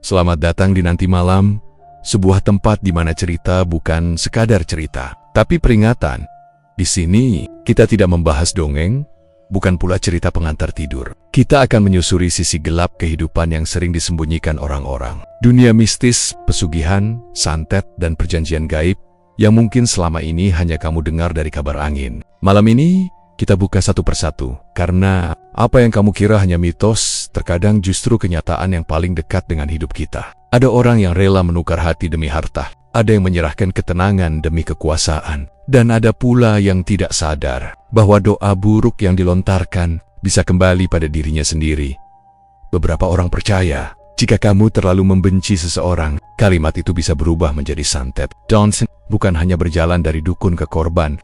Selamat datang di Nanti Malam, sebuah tempat di mana cerita bukan sekadar cerita, tapi peringatan. Di sini, kita tidak membahas dongeng, bukan pula cerita pengantar tidur. Kita akan menyusuri sisi gelap kehidupan yang sering disembunyikan orang-orang. Dunia mistis, pesugihan, santet, dan perjanjian gaib yang mungkin selama ini hanya kamu dengar dari kabar angin. Malam ini, kita buka satu persatu, karena apa yang kamu kira hanya mitos, terkadang justru kenyataan yang paling dekat dengan hidup kita. Ada orang yang rela menukar hati demi harta, ada yang menyerahkan ketenangan demi kekuasaan, dan ada pula yang tidak sadar bahwa doa buruk yang dilontarkan bisa kembali pada dirinya sendiri. Beberapa orang percaya, jika kamu terlalu membenci seseorang, kalimat itu bisa berubah menjadi santet. Johnson bukan hanya berjalan dari dukun ke korban.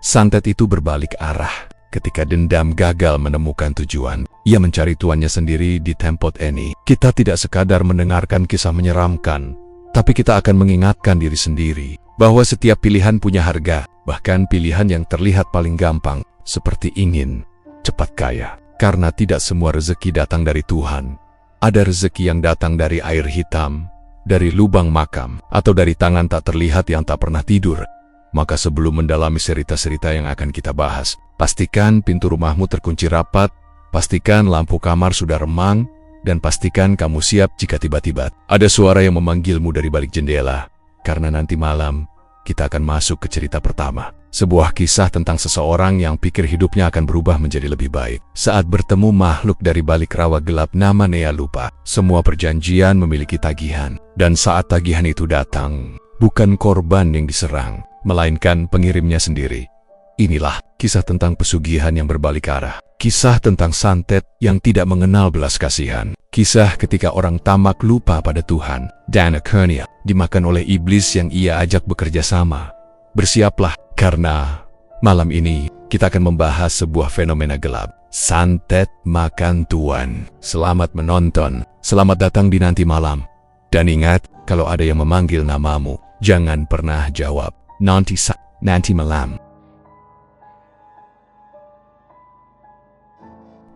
Santet itu berbalik arah. Ketika dendam gagal menemukan tujuan, ia mencari tuannya sendiri di tempat ini. Kita tidak sekadar mendengarkan kisah menyeramkan, tapi kita akan mengingatkan diri sendiri bahwa setiap pilihan punya harga, bahkan pilihan yang terlihat paling gampang, seperti ingin cepat kaya. Karena tidak semua rezeki datang dari Tuhan. Ada rezeki yang datang dari air hitam, dari lubang makam, atau dari tangan tak terlihat yang tak pernah tidur. Maka sebelum mendalami cerita-cerita yang akan kita bahas, pastikan pintu rumahmu terkunci rapat, pastikan lampu kamar sudah remang, dan pastikan kamu siap jika tiba-tiba ada suara yang memanggilmu dari balik jendela. Karena nanti malam, kita akan masuk ke cerita pertama. Sebuah kisah tentang seseorang yang pikir hidupnya akan berubah menjadi lebih baik. Saat bertemu makhluk dari balik rawa gelap nama Nea lupa, semua perjanjian memiliki tagihan. Dan saat tagihan itu datang, bukan korban yang diserang, melainkan pengirimnya sendiri. Inilah kisah tentang pesugihan yang berbalik arah. Kisah tentang santet yang tidak mengenal belas kasihan. Kisah ketika orang tamak lupa pada Tuhan. Dan akhirnya dimakan oleh iblis yang ia ajak bekerja sama. Bersiaplah, karena malam ini kita akan membahas sebuah fenomena gelap. Santet makan tuan. Selamat menonton. Selamat datang di Nanti Malam. Dan ingat, kalau ada yang memanggil namamu, jangan pernah jawab. Nanti Malam.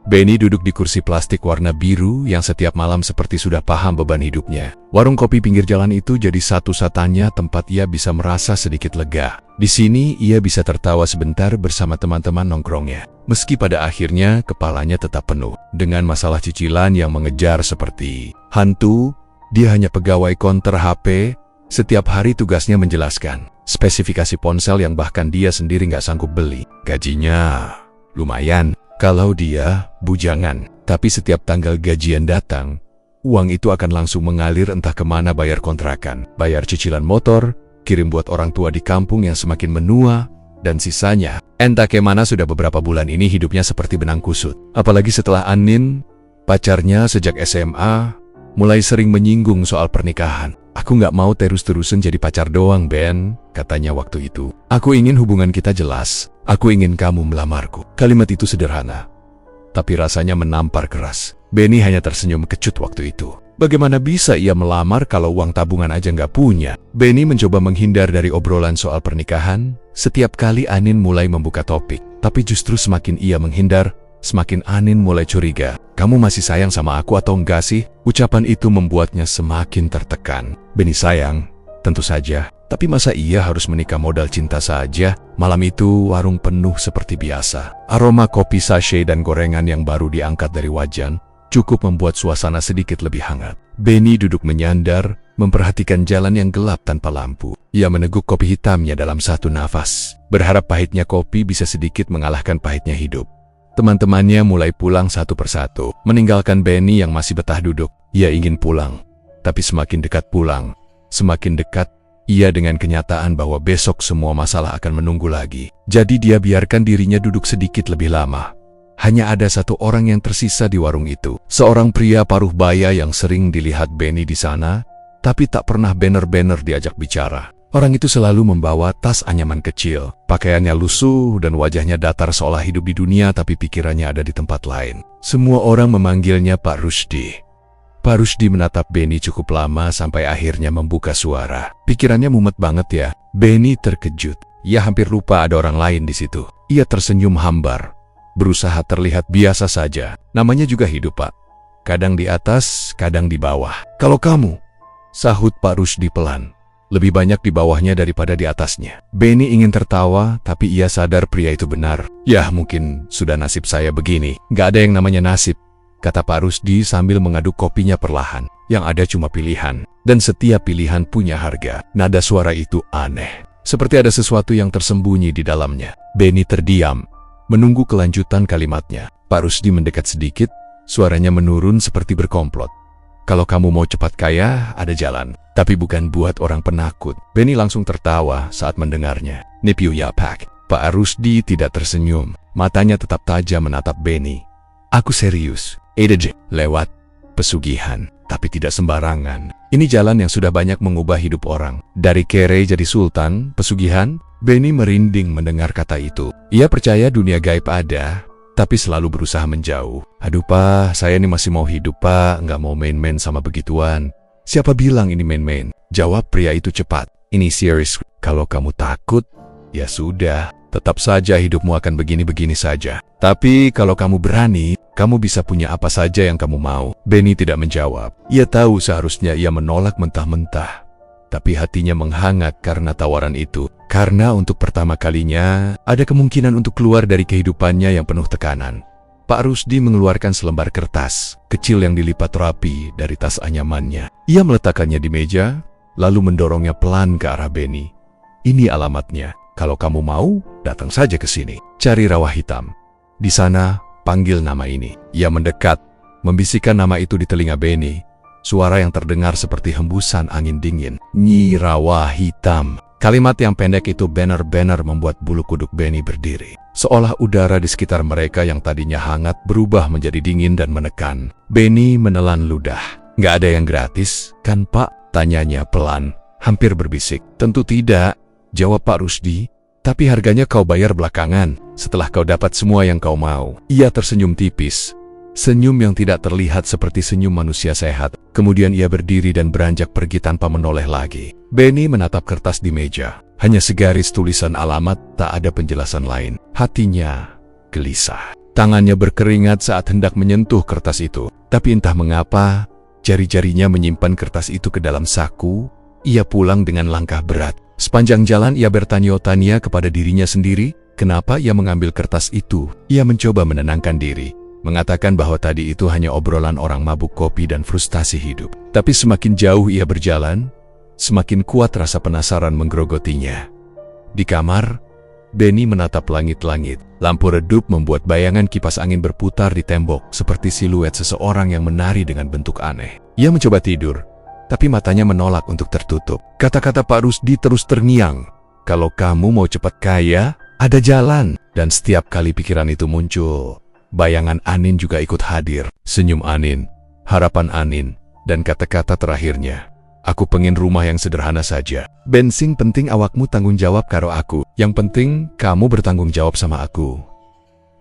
Benny duduk di kursi plastik warna biru yang setiap malam seperti sudah paham beban hidupnya. Warung kopi pinggir jalan itu jadi satu-satunya tempat ia bisa merasa sedikit lega. Di sini ia bisa tertawa sebentar bersama teman-teman nongkrongnya. Meski pada akhirnya kepalanya tetap penuh dengan masalah cicilan yang mengejar seperti hantu, dia hanya pegawai konter HP. Setiap hari tugasnya menjelaskan spesifikasi ponsel yang bahkan dia sendiri nggak sanggup beli. Gajinya lumayan kalau dia bujangan, tapi setiap tanggal gajian datang, uang itu akan langsung mengalir entah kemana, bayar kontrakan, bayar cicilan motor, kirim buat orang tua di kampung yang semakin menua, dan sisanya entah kemana. Sudah beberapa bulan ini hidupnya seperti benang kusut. Apalagi setelah Anin, pacarnya sejak SMA, mulai sering menyinggung soal pernikahan. Aku nggak mau terus-terusan jadi pacar doang, Ben, katanya waktu itu. Aku ingin hubungan kita jelas. Aku ingin kamu melamarku. Kalimat itu sederhana, tapi rasanya menampar keras. Benny hanya tersenyum kecut waktu itu. Bagaimana bisa ia melamar kalau uang tabungan aja nggak punya? Benny mencoba menghindar dari obrolan soal pernikahan. Setiap kali Anin mulai membuka topik, tapi justru semakin ia menghindar, semakin Anin mulai curiga. Kamu masih sayang sama aku atau enggak sih? Ucapan itu membuatnya semakin tertekan. Benny sayang, tentu saja. Tapi masa ia harus menikah modal cinta saja? Malam itu warung penuh seperti biasa. Aroma kopi sachet dan gorengan yang baru diangkat dari wajan cukup membuat suasana sedikit lebih hangat. Benny duduk menyandar, memperhatikan jalan yang gelap tanpa lampu. Ia meneguk kopi hitamnya dalam satu nafas, berharap pahitnya kopi bisa sedikit mengalahkan pahitnya hidup. Teman-temannya mulai pulang satu persatu, meninggalkan Benny yang masih betah duduk. Ia ingin pulang, tapi semakin dekat pulang, semakin dekat ia dengan kenyataan bahwa besok semua masalah akan menunggu lagi. Jadi dia biarkan dirinya duduk sedikit lebih lama. Hanya ada satu orang yang tersisa di warung itu. Seorang pria paruh baya yang sering dilihat Benny di sana, tapi tak pernah bener-bener diajak bicara. Orang itu selalu membawa tas anyaman kecil. Pakaiannya lusuh dan wajahnya datar seolah hidup di dunia tapi pikirannya ada di tempat lain. Semua orang memanggilnya Pak Rusdi. Pak Rusdi menatap Benny cukup lama sampai akhirnya membuka suara. Pikirannya mumet banget ya. Benny terkejut. Ia hampir lupa ada orang lain di situ. Ia tersenyum hambar, berusaha terlihat biasa saja. Namanya juga hidup, Pak. kadang di atas, kadang di bawah. Kalau kamu, sahut Pak Rusdi pelan, lebih banyak di bawahnya daripada di atasnya. Benny ingin tertawa, tapi ia sadar pria itu benar. Ya mungkin sudah nasib saya begini. Gak ada yang namanya nasib, kata Pak Rusdi sambil mengaduk kopinya perlahan. Yang ada cuma pilihan, dan setiap pilihan punya harga. Nada suara itu aneh, seperti ada sesuatu yang tersembunyi di dalamnya. Benny terdiam, menunggu kelanjutan kalimatnya. Pak Rusdi mendekat sedikit, suaranya menurun seperti berkomplot. Kalau kamu mau cepat kaya, ada jalan. Tapi bukan buat orang penakut. Benny langsung tertawa saat mendengarnya. Nipiu ya Pak. Pak Rusdi tidak tersenyum. Matanya tetap tajam menatap Benny. Aku serius. Edeje. Lewat pesugihan. Tapi tidak sembarangan. Ini jalan yang sudah banyak mengubah hidup orang. Dari kere jadi sultan, pesugihan. Benny merinding mendengar kata itu. Ia percaya dunia gaib ada, tapi selalu berusaha menjauh. Aduh Pak, saya ini masih mau hidup Pak, nggak mau main-main sama begituan. Siapa bilang ini main-main? Jawab pria itu cepat. Ini serius. Kalau kamu takut, ya sudah. Tetap saja hidupmu akan begini-begini saja. Tapi kalau kamu berani, kamu bisa punya apa saja yang kamu mau. Benny tidak menjawab. Ia tahu seharusnya ia menolak mentah-mentah. Tapi hatinya menghangat karena tawaran itu. Karena untuk pertama kalinya, ada kemungkinan untuk keluar dari kehidupannya yang penuh tekanan. Pak Rusdi mengeluarkan selembar kertas kecil yang dilipat rapi dari tas anyamannya. Ia meletakkannya di meja, lalu mendorongnya pelan ke arah Benny. Ini alamatnya. Kalau kamu mau, datang saja ke sini. Cari rawa hitam. Di sana, panggil nama ini. Ia mendekat, membisikkan nama itu di telinga Benny. Suara yang terdengar seperti hembusan angin dingin. Nyi Rawa Hitam. Kalimat yang pendek itu benar-benar membuat bulu kuduk Benny berdiri. Seolah udara di sekitar mereka yang tadinya hangat berubah menjadi dingin dan menekan. Benny menelan ludah. Nggak ada yang gratis, kan Pak? Tanyanya pelan, hampir berbisik. Tentu tidak, jawab Pak Rusdi. Tapi harganya kau bayar belakangan, setelah kau dapat semua yang kau mau. Ia tersenyum tipis. Senyum yang tidak terlihat seperti senyum manusia sehat. Kemudian ia berdiri dan beranjak pergi tanpa menoleh lagi. Benny menatap kertas di meja. Hanya segaris tulisan alamat, tak ada penjelasan lain. Hatinya gelisah. Tangannya berkeringat saat hendak menyentuh kertas itu. Tapi entah mengapa, jari-jarinya menyimpan kertas itu ke dalam saku. Ia pulang dengan langkah berat. Sepanjang jalan ia bertanya-tanya kepada dirinya sendiri, kenapa ia mengambil kertas itu. Ia mencoba menenangkan diri, mengatakan bahwa tadi itu hanya obrolan orang mabuk kopi dan frustasi hidup. Tapi semakin jauh ia berjalan, semakin kuat rasa penasaran menggerogotinya. Di kamar, Benny menatap langit-langit. Lampu redup membuat bayangan kipas angin berputar di tembok seperti siluet seseorang yang menari dengan bentuk aneh. Ia mencoba tidur, tapi matanya menolak untuk tertutup. Kata-kata Pak Rusdi terus terngiang. Kalau kamu mau cepat kaya, ada jalan. Dan setiap kali pikiran itu muncul, bayangan Anin juga ikut hadir. Senyum Anin, harapan Anin, dan kata-kata terakhirnya, aku pengen rumah yang sederhana saja. Bensing penting awakmu tanggung jawab karo aku. Yang penting kamu bertanggung jawab sama aku.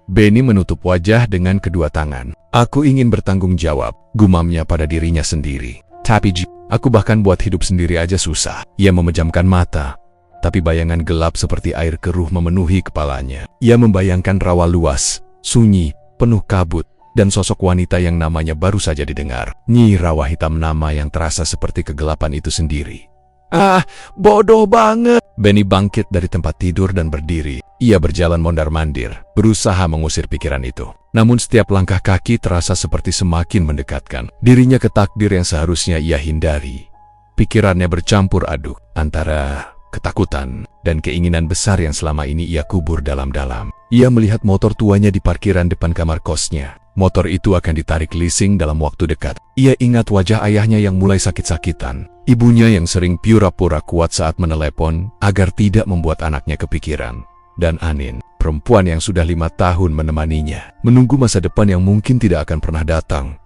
Benny menutup wajah dengan kedua tangan. Aku ingin bertanggung jawab, gumamnya pada dirinya sendiri. Tapi aku bahkan buat hidup sendiri aja susah. Ia memejamkan mata, tapi bayangan gelap seperti air keruh memenuhi kepalanya. Ia membayangkan rawa luas, sunyi, penuh kabut, dan sosok wanita yang namanya baru saja didengar. Nyi Rawa Hitam, nama yang terasa seperti kegelapan itu sendiri. Ah, bodoh banget. Benny bangkit dari tempat tidur dan berdiri. Ia berjalan mondar-mandir, berusaha mengusir pikiran itu. Namun setiap langkah kaki terasa seperti semakin mendekatkan dirinya ke takdir yang seharusnya ia hindari. Pikirannya bercampur aduk antara ketakutan dan keinginan besar yang selama ini ia kubur dalam-dalam. Ia melihat motor tuanya di parkiran depan kamar kosnya. Motor itu akan ditarik leasing dalam waktu dekat. Ia ingat wajah ayahnya yang mulai sakit-sakitan. Ibunya yang sering pura-pura kuat saat menelepon agar tidak membuat anaknya kepikiran. Dan Anin, perempuan yang sudah 5 tahun menemaninya, menunggu masa depan yang mungkin tidak akan pernah datang.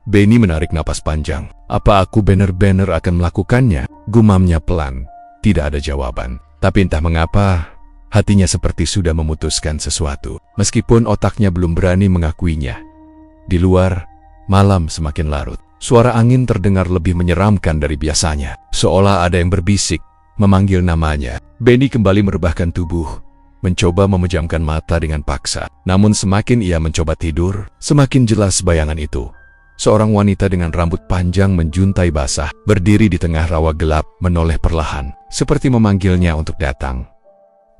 Benny menarik napas panjang. Apa aku benar-benar akan melakukannya? Gumamnya pelan. Tidak ada jawaban. Tapi entah mengapa, hatinya seperti sudah memutuskan sesuatu, meskipun otaknya belum berani mengakuinya. Di luar, malam semakin larut. Suara angin terdengar lebih menyeramkan dari biasanya, seolah ada yang berbisik, memanggil namanya. Benny kembali merebahkan tubuh, mencoba memejamkan mata dengan paksa. Namun semakin ia mencoba tidur, semakin jelas bayangan itu. Seorang wanita dengan rambut panjang menjuntai basah, berdiri di tengah rawa gelap, menoleh perlahan, seperti memanggilnya untuk datang.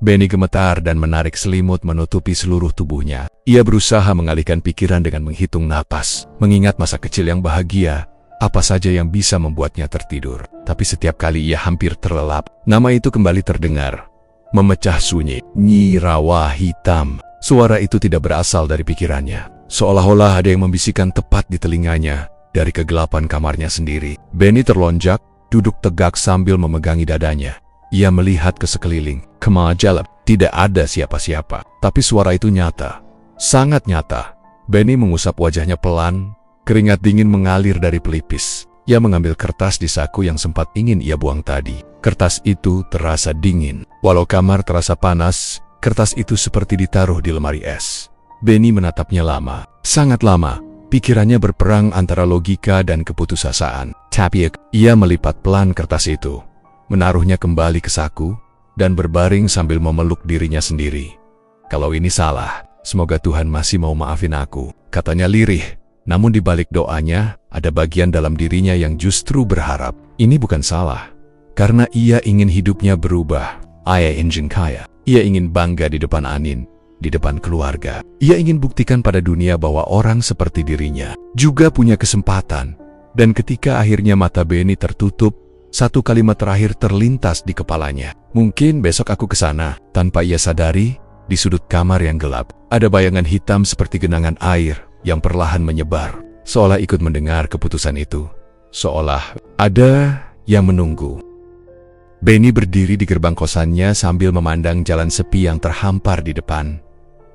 Benny gemetar dan menarik selimut menutupi seluruh tubuhnya. Ia berusaha mengalihkan pikiran dengan menghitung napas, mengingat masa kecil yang bahagia, apa saja yang bisa membuatnya tertidur. Tapi setiap kali ia hampir terlelap, nama itu kembali terdengar, memecah sunyi. Nyi Rawa Hitam. Suara itu tidak berasal dari pikirannya. Seolah-olah ada yang membisikkan tepat di telinganya dari kegelapan kamarnya sendiri. Benny terlonjak, duduk tegak sambil memegangi dadanya. Ia melihat ke sekeliling. Kemajalab, tidak ada siapa-siapa. Tapi suara itu nyata, sangat nyata. Benny mengusap wajahnya pelan, keringat dingin mengalir dari pelipis. Ia mengambil kertas di saku yang sempat ingin ia buang tadi. Kertas itu terasa dingin. Walau kamar terasa panas, kertas itu seperti ditaruh di lemari es. Benny menatapnya lama, sangat lama. Pikirannya berperang antara logika dan keputusasaan. Tapi ia melipat pelan kertas itu, menaruhnya kembali ke saku, dan berbaring sambil memeluk dirinya sendiri. Kalau ini salah, semoga Tuhan masih mau maafin aku, katanya lirih. Namun di balik doanya, ada bagian dalam dirinya yang justru berharap, ini bukan salah. Karena ia ingin hidupnya berubah. Ia ingin kaya. Ia ingin bangga di depan Anin, di depan keluarga. Ia ingin buktikan pada dunia bahwa orang seperti dirinya juga punya kesempatan. Dan ketika akhirnya mata Benny tertutup, satu kalimat terakhir terlintas di kepalanya. Mungkin besok aku ke sana. Tanpa ia sadari, di sudut kamar yang gelap, ada bayangan hitam seperti genangan air yang perlahan menyebar, seolah ikut mendengar keputusan itu. Seolah ada yang menunggu. Benny berdiri di gerbang kosannya sambil memandang jalan sepi yang terhampar di depan.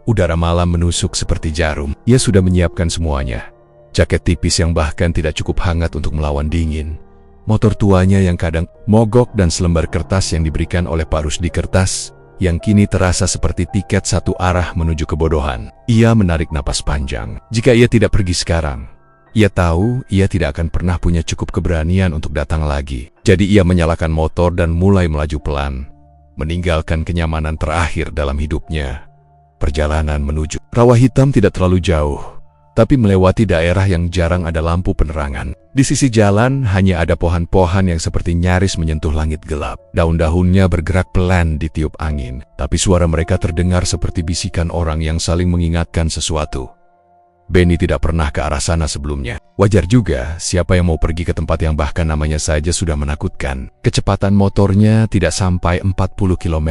Udara malam menusuk seperti jarum. Ia sudah menyiapkan semuanya. Jaket tipis yang bahkan tidak cukup hangat untuk melawan dingin. Motor tuanya yang kadang mogok dan selembar kertas yang diberikan oleh Pak Rusdi, kertas yang kini terasa seperti tiket satu arah menuju kebodohan. Ia menarik napas panjang. Jika ia tidak pergi sekarang, ia tahu ia tidak akan pernah punya cukup keberanian untuk datang lagi. Jadi ia menyalakan motor dan mulai melaju pelan, meninggalkan kenyamanan terakhir dalam hidupnya. Perjalanan menuju Rawa Hitam tidak terlalu jauh, tapi melewati daerah yang jarang ada lampu penerangan. Di sisi jalan hanya ada pohon-pohon yang seperti nyaris menyentuh langit gelap. Daun-daunnya bergerak pelan ditiup angin, tapi suara mereka terdengar seperti bisikan orang yang saling mengingatkan sesuatu. Benny tidak pernah ke arah sana sebelumnya. Wajar juga, siapa yang mau pergi ke tempat yang bahkan namanya saja sudah menakutkan. Kecepatan motornya tidak sampai 40 km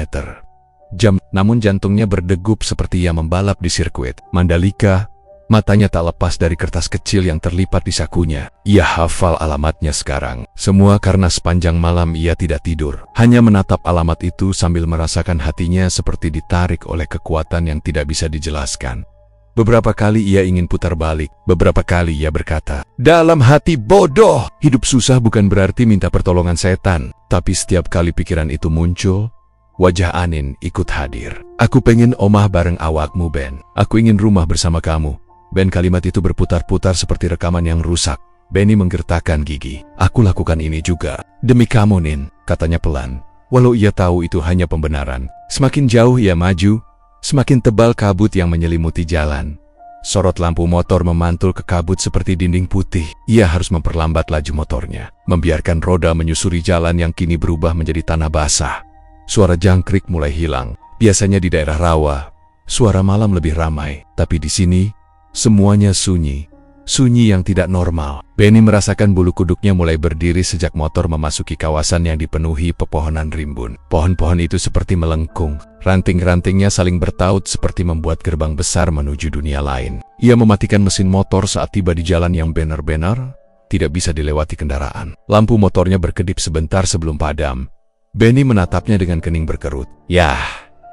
jam, namun jantungnya berdegup seperti ia membalap di sirkuit Mandalika. Matanya tak lepas dari kertas kecil yang terlipat di sakunya. Ia hafal alamatnya sekarang. Semua karena sepanjang malam ia tidak tidur. Hanya menatap alamat itu sambil merasakan hatinya seperti ditarik oleh kekuatan yang tidak bisa dijelaskan. Beberapa kali ia ingin putar balik. Beberapa kali ia berkata, dalam hati, bodoh. Hidup susah bukan berarti minta pertolongan setan. Tapi setiap kali pikiran itu muncul, wajah Anin ikut hadir. Aku pengen omah bareng awakmu, Ben. Aku ingin rumah bersama kamu. Ben, kalimat itu berputar-putar seperti rekaman yang rusak. Benny menggertakkan gigi. Aku lakukan ini juga. Demi kamu, Nin, katanya pelan. Walau ia tahu itu hanya pembenaran. Semakin jauh ia maju, semakin tebal kabut yang menyelimuti jalan. Sorot lampu motor memantul ke kabut seperti dinding putih. Ia harus memperlambat laju motornya, membiarkan roda menyusuri jalan yang kini berubah menjadi tanah basah. Suara jangkrik mulai hilang. Biasanya di daerah rawa, suara malam lebih ramai. Tapi di sini, semuanya sunyi. Sunyi yang tidak normal. Benny merasakan bulu kuduknya mulai berdiri sejak motor memasuki kawasan yang dipenuhi pepohonan rimbun. Pohon-pohon itu seperti melengkung. Ranting-rantingnya saling bertaut seperti membuat gerbang besar menuju dunia lain. Ia mematikan mesin motor saat tiba di jalan yang benar-benar tidak bisa dilewati kendaraan. Lampu motornya berkedip sebentar sebelum padam. Benny menatapnya dengan kening berkerut. Yah,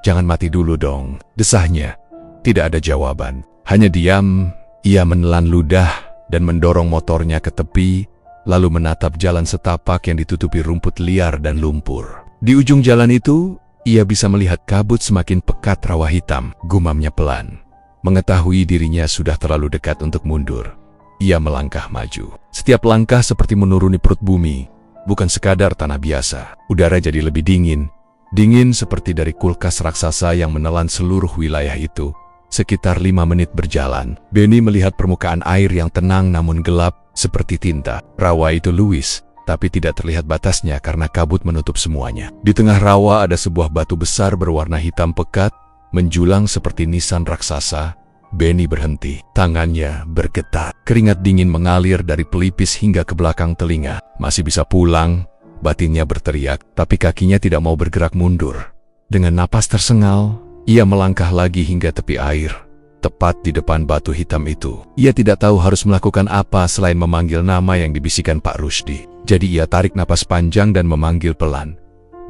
jangan mati dulu dong, desahnya. Tidak ada jawaban, hanya diam. Ia menelan ludah dan mendorong motornya ke tepi, lalu menatap jalan setapak yang ditutupi rumput liar dan lumpur. Di ujung jalan itu, ia bisa melihat kabut semakin pekat rawa hitam. Gumamnya pelan. Mengetahui dirinya sudah terlalu dekat untuk mundur, ia melangkah maju. Setiap langkah seperti menuruni perut bumi, bukan sekadar tanah biasa. Udara jadi lebih dingin. Dingin seperti dari kulkas raksasa yang menelan seluruh wilayah itu. Sekitar 5 menit berjalan, Benny melihat permukaan air yang tenang namun gelap seperti tinta. Rawa itu luwes, tapi tidak terlihat batasnya karena kabut menutup semuanya. Di tengah rawa ada sebuah batu besar berwarna hitam pekat, menjulang seperti nisan raksasa. Benny berhenti, tangannya bergetar. Keringat dingin mengalir dari pelipis hingga ke belakang telinga. Masih bisa pulang, batinnya berteriak, tapi kakinya tidak mau bergerak mundur. Dengan napas tersengal, ia melangkah lagi hingga tepi air, tepat di depan batu hitam itu. Ia tidak tahu harus melakukan apa selain memanggil nama yang dibisikkan Pak Rusdi. Jadi ia tarik napas panjang dan memanggil pelan.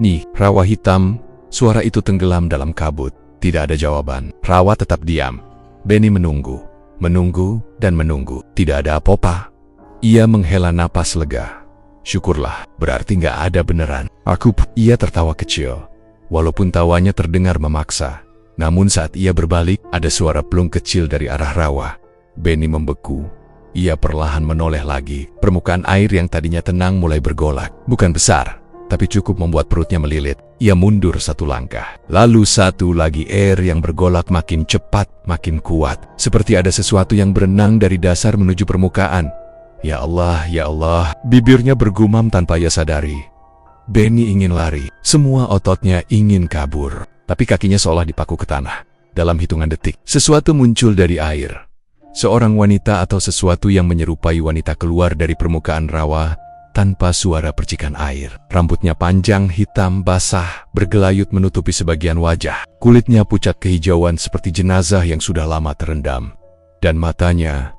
"Nih, Rawa hitam." Suara itu tenggelam dalam kabut. Tidak ada jawaban. Rawa tetap diam. Benny menunggu, dan menunggu. Tidak ada apa-apa. Ia menghela napas lega. Syukurlah, berarti nggak ada beneran. Ia tertawa kecil, walaupun tawanya terdengar memaksa. Namun saat ia berbalik, ada suara pelung kecil dari arah rawa. Benny membeku. Ia perlahan menoleh lagi. Permukaan air yang tadinya tenang mulai bergolak. Bukan besar, tapi cukup membuat perutnya melilit. Ia mundur 1 langkah. Lalu 1 lagi. Air yang bergolak makin cepat, makin kuat. Seperti ada sesuatu yang berenang dari dasar menuju permukaan. Ya Allah, ya Allah. Bibirnya bergumam tanpa ia sadari. Benny ingin lari. Semua ototnya ingin kabur. Tapi kakinya seolah dipaku ke tanah. Dalam hitungan detik, sesuatu muncul dari air. Seorang wanita atau sesuatu yang menyerupai wanita keluar dari permukaan rawa tanpa suara percikan air. Rambutnya panjang, hitam, basah, bergelayut menutupi sebagian wajah. Kulitnya pucat kehijauan seperti jenazah yang sudah lama terendam. Dan matanya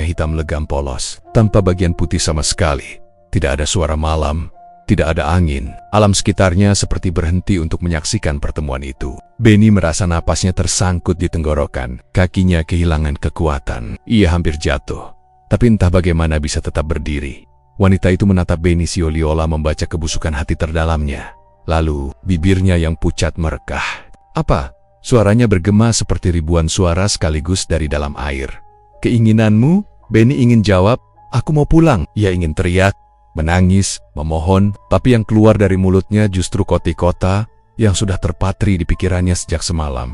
hitam legam polos, tanpa bagian putih sama sekali. Tidak ada suara malam. Tidak ada angin. Alam sekitarnya seperti berhenti untuk menyaksikan pertemuan itu. Benny merasa napasnya tersangkut di tenggorokan. Kakinya kehilangan kekuatan. Ia hampir jatuh. Tapi entah bagaimana bisa tetap berdiri. Wanita itu menatap Benny seolah-olah membaca kebusukan hati terdalamnya. Lalu, bibirnya yang pucat merekah. "Apa?" Suaranya bergema seperti ribuan suara sekaligus dari dalam air. "Keinginanmu?" Benny ingin jawab, "Aku mau pulang." Ia ingin teriak, menangis, memohon, tapi yang keluar dari mulutnya justru kota-kota yang sudah terpatri di pikirannya sejak semalam.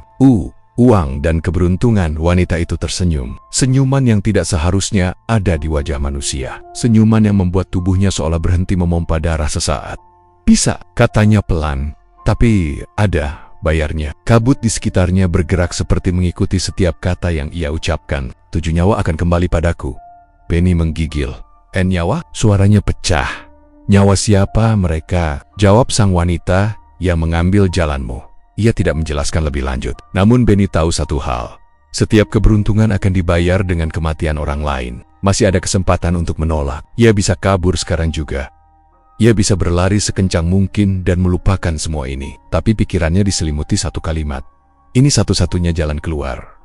Uang dan keberuntungan." Wanita itu tersenyum. Senyuman yang tidak seharusnya ada di wajah manusia. Senyuman yang membuat tubuhnya seolah berhenti memompa darah sesaat. "Bisa," katanya pelan, "tapi ada bayarnya." Kabut di sekitarnya bergerak seperti mengikuti setiap kata yang ia ucapkan. "7 nyawa akan kembali padaku." Benny menggigil. "Nyawa?" Suaranya pecah. "Nyawa siapa mereka?" Jawab sang wanita, "Yang mengambil jalanmu." Ia tidak menjelaskan lebih lanjut. Namun Benny tahu satu hal. Setiap keberuntungan akan dibayar dengan kematian orang lain. Masih ada kesempatan untuk menolak. Ia bisa kabur sekarang juga. Ia bisa berlari sekencang mungkin dan melupakan semua ini. Tapi pikirannya diselimuti satu kalimat. Ini satu-satunya jalan keluar.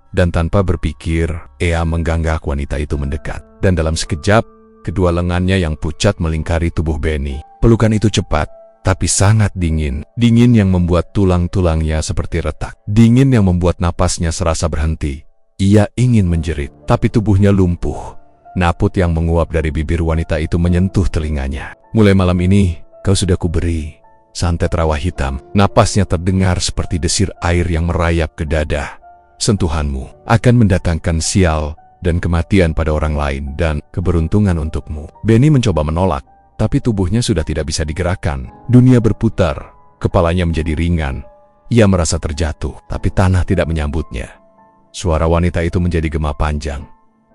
Dan tanpa berpikir, ia mengganggak wanita itu mendekat. Dan dalam sekejap, kedua lengannya yang pucat melingkari tubuh Benny. Pelukan itu cepat, tapi sangat dingin. Dingin yang membuat tulang-tulangnya seperti retak. Dingin yang membuat napasnya serasa berhenti. Ia ingin menjerit, tapi tubuhnya lumpuh. Naput yang menguap dari bibir wanita itu menyentuh telinganya. "Mulai malam ini, kau sudah kuberi," santet rawa hitam. Napasnya terdengar seperti desir air yang merayap ke dada. "Sentuhanmu akan mendatangkan sial dan kematian pada orang lain dan keberuntungan untukmu." Benny mencoba menolak, tapi tubuhnya sudah tidak bisa digerakkan. Dunia berputar, kepalanya menjadi ringan. Ia merasa terjatuh, tapi tanah tidak menyambutnya. Suara wanita itu menjadi gema panjang.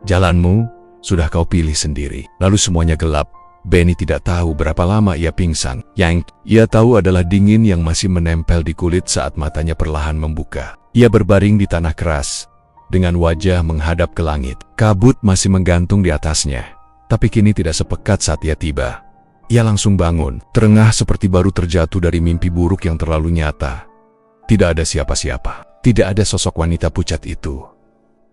"Jalanmu sudah kau pilih sendiri." Lalu semuanya gelap. Benny tidak tahu berapa lama ia pingsan. Yang ia tahu adalah dingin yang masih menempel di kulit saat matanya perlahan membuka. Ia berbaring di tanah keras, dengan wajah menghadap ke langit. Kabut masih menggantung di atasnya, tapi kini tidak sepekat saat ia tiba. Ia langsung bangun, terengah seperti baru terjatuh dari mimpi buruk yang terlalu nyata. Tidak ada siapa-siapa. Tidak ada sosok wanita pucat itu.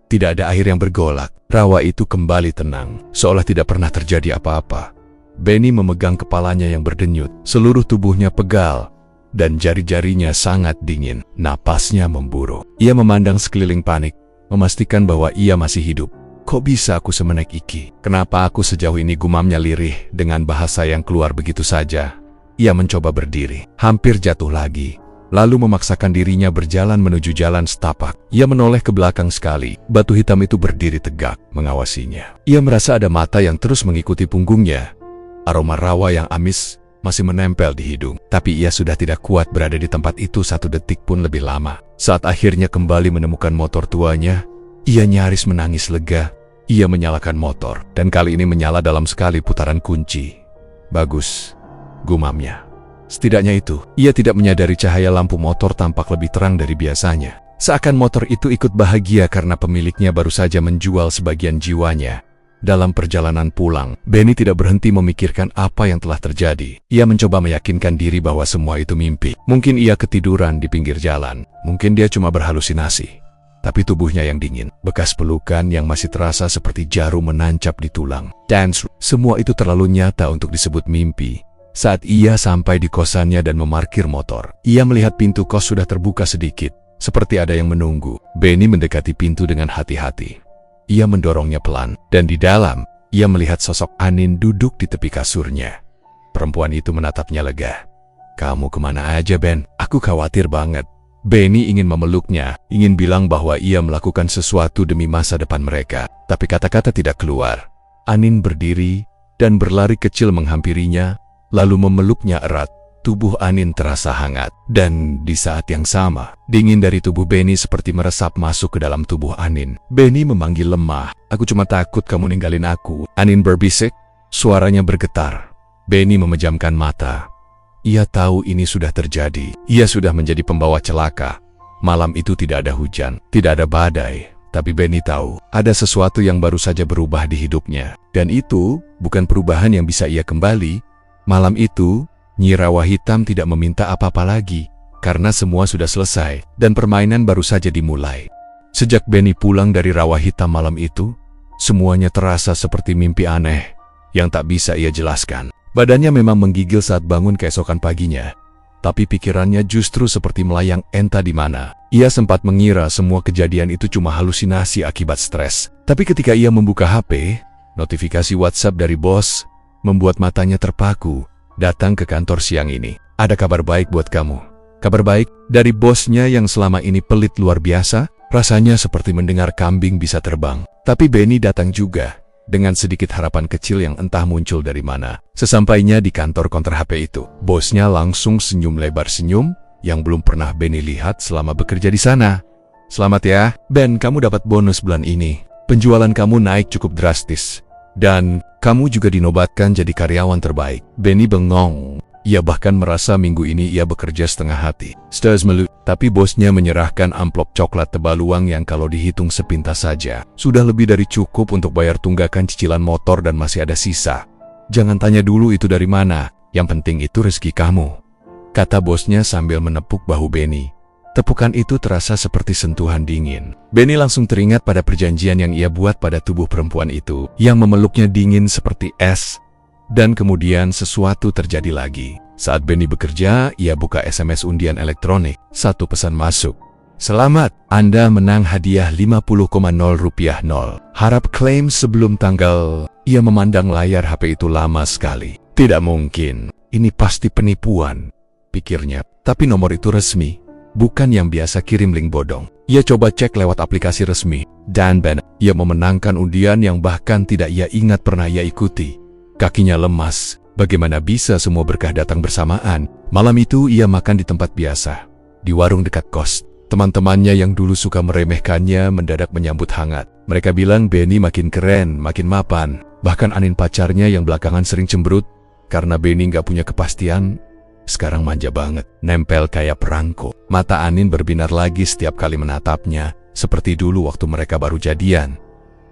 Tidak ada air yang bergolak. Rawa itu kembali tenang, seolah tidak pernah terjadi apa-apa. Benny memegang kepalanya yang berdenyut. Seluruh tubuhnya pegal, dan jari-jarinya sangat dingin. Napasnya memburu. Ia memandang sekeliling panik, memastikan bahwa ia masih hidup. "Kok bisa aku semenek iki? Kenapa aku sejauh ini?" gumamnya lirih dengan bahasa yang keluar begitu saja. Ia mencoba berdiri, hampir jatuh lagi. lalu memaksakan dirinya berjalan menuju jalan setapak. Ia menoleh ke belakang sekali. Batu hitam itu berdiri tegak, mengawasinya. Ia merasa ada mata yang terus mengikuti punggungnya. Aroma rawa yang amis masih menempel di hidung. Tapi ia sudah tidak kuat berada di tempat itu 1 detik pun lebih lama. Saat akhirnya kembali menemukan motor tuanya, ia nyaris menangis lega. Ia menyalakan motor, dan kali ini menyala dalam sekali putaran kunci. Bagus, gumamnya. Setidaknya itu, ia tidak menyadari cahaya lampu motor tampak lebih terang dari biasanya. Seakan motor itu ikut bahagia karena pemiliknya baru saja menjual sebagian jiwanya. Dalam perjalanan pulang, Benny tidak berhenti memikirkan apa yang telah terjadi. Ia mencoba meyakinkan diri bahwa semua itu mimpi. Mungkin ia ketiduran di pinggir jalan. Mungkin dia cuma berhalusinasi. Tapi tubuhnya yang dingin, bekas pelukan yang masih terasa seperti jarum menancap di tulang. Dan semua itu terlalu nyata untuk disebut mimpi. Saat ia sampai di kosannya dan memarkir motor, ia melihat pintu kos sudah terbuka sedikit, seperti ada yang menunggu. Benny mendekati pintu dengan hati-hati. Ia mendorongnya pelan, dan di dalam, ia melihat sosok Anin duduk di tepi kasurnya. Perempuan itu menatapnya lega. "Kamu kemana aja, Ben? Aku khawatir banget." Benny ingin memeluknya, ingin bilang bahwa ia melakukan sesuatu demi masa depan mereka, tapi kata-kata tidak keluar. Anin berdiri dan berlari kecil menghampirinya, lalu memeluknya erat. Tubuh Anin terasa hangat, dan di saat yang sama, dingin dari tubuh Benny seperti meresap masuk ke dalam tubuh Anin. Benny memanggil lemah, "Aku cuma takut kamu ninggalin aku." Anin berbisik, suaranya bergetar. Benny memejamkan mata. Ia tahu ini sudah terjadi. Ia sudah menjadi pembawa celaka. Malam itu tidak ada hujan, tidak ada badai. Tapi Benny tahu, ada sesuatu yang baru saja berubah di hidupnya. Dan itu bukan perubahan yang bisa ia kembali. Malam itu, Nyi Rawa Hitam tidak meminta apa-apa lagi, karena semua sudah selesai, dan permainan baru saja dimulai. Sejak Benny pulang dari Rawa Hitam malam itu, semuanya terasa seperti mimpi aneh, yang tak bisa ia jelaskan. Badannya memang menggigil saat bangun keesokan paginya, tapi pikirannya justru seperti melayang entah di mana. Ia sempat mengira semua kejadian itu cuma halusinasi akibat stres. Tapi ketika ia membuka HP, notifikasi WhatsApp dari bos membuat matanya terpaku. "Datang ke kantor siang ini. Ada kabar baik buat kamu." Kabar baik dari bosnya yang selama ini pelit luar biasa, rasanya seperti mendengar kambing bisa terbang. Tapi Benny datang juga, dengan sedikit harapan kecil yang entah muncul dari mana. Sesampainya di kantor konter HP itu, bosnya langsung senyum lebar, senyum yang belum pernah Benny lihat selama bekerja di sana. "Selamat ya, Ben, kamu dapat bonus bulan ini. Penjualan kamu naik cukup drastis. Dan kamu juga dinobatkan jadi karyawan terbaik." Benny bengong. Ia bahkan merasa minggu ini ia bekerja setengah hati. Tapi bosnya menyerahkan amplop coklat tebal uang yang kalau dihitung sepintas saja, sudah lebih dari cukup untuk bayar tunggakan cicilan motor dan masih ada sisa. "Jangan tanya dulu itu dari mana, yang penting itu rezeki kamu," kata bosnya sambil menepuk bahu Benny. Tepukan itu terasa seperti sentuhan dingin. Benny langsung teringat pada perjanjian yang ia buat pada tubuh perempuan itu, yang memeluknya dingin seperti es. Dan kemudian sesuatu terjadi lagi. Saat Benny bekerja, ia buka SMS undian elektronik. Satu pesan masuk. "Selamat, Anda menang hadiah 50,0 rupiah 0. Harap klaim sebelum tanggal." Ia memandang layar HP itu lama sekali. Tidak mungkin, ini pasti penipuan, pikirnya. Tapi nomor itu resmi, bukan yang biasa kirim link bodong. Ia coba cek lewat aplikasi resmi, dan ia memenangkan undian yang bahkan tidak ia ingat pernah ia ikuti. Kakinya lemas, bagaimana bisa semua berkah datang bersamaan? Malam itu ia makan di tempat biasa, di warung dekat kos. Teman-temannya yang dulu suka meremehkannya mendadak menyambut hangat. Mereka bilang Benny makin keren, makin mapan. Bahkan Anin pacarnya yang belakangan sering cemberut, karena Benny gak punya kepastian, sekarang manja banget, nempel kayak perangko. Mata Anin berbinar lagi setiap kali menatapnya, seperti dulu waktu mereka baru jadian.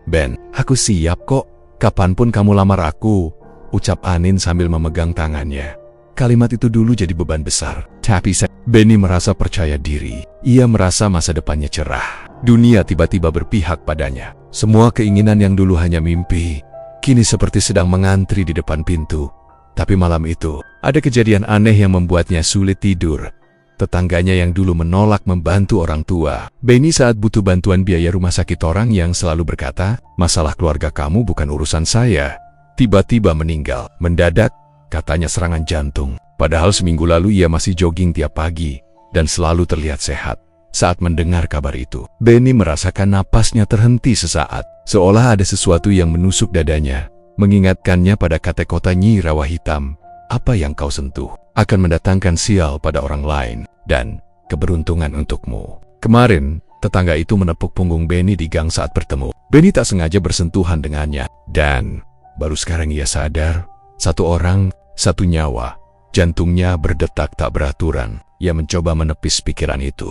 "Ben, aku siap kok. Kapanpun kamu lamar aku," ucap Anin sambil memegang tangannya. Kalimat itu dulu jadi beban besar. Tapi Benny merasa percaya diri. Ia merasa masa depannya cerah. Dunia tiba-tiba berpihak padanya. Semua keinginan yang dulu hanya mimpi, kini seperti sedang mengantri di depan pintu. Tapi malam itu, ada kejadian aneh yang membuatnya sulit tidur. Tetangganya yang dulu menolak membantu orang tua Benny saat butuh bantuan biaya rumah sakit orang yang selalu berkata, "Masalah keluarga kamu bukan urusan saya," tiba-tiba meninggal. Mendadak, katanya serangan jantung. Padahal seminggu lalu ia masih jogging tiap pagi. dan selalu terlihat sehat. Saat mendengar kabar itu, Benny merasakan napasnya terhenti sesaat, seolah ada sesuatu yang menusuk dadanya, mengingatkannya pada kata-kata Nyi Rawa Hitam, "Apa yang kau sentuh akan mendatangkan sial pada orang lain dan keberuntungan untukmu." Kemarin, tetangga itu menepuk punggung Benny di gang saat bertemu. Benny tak sengaja bersentuhan dengannya, dan baru sekarang ia sadar, satu orang, satu nyawa. Jantungnya berdetak tak beraturan. Ia mencoba menepis pikiran itu.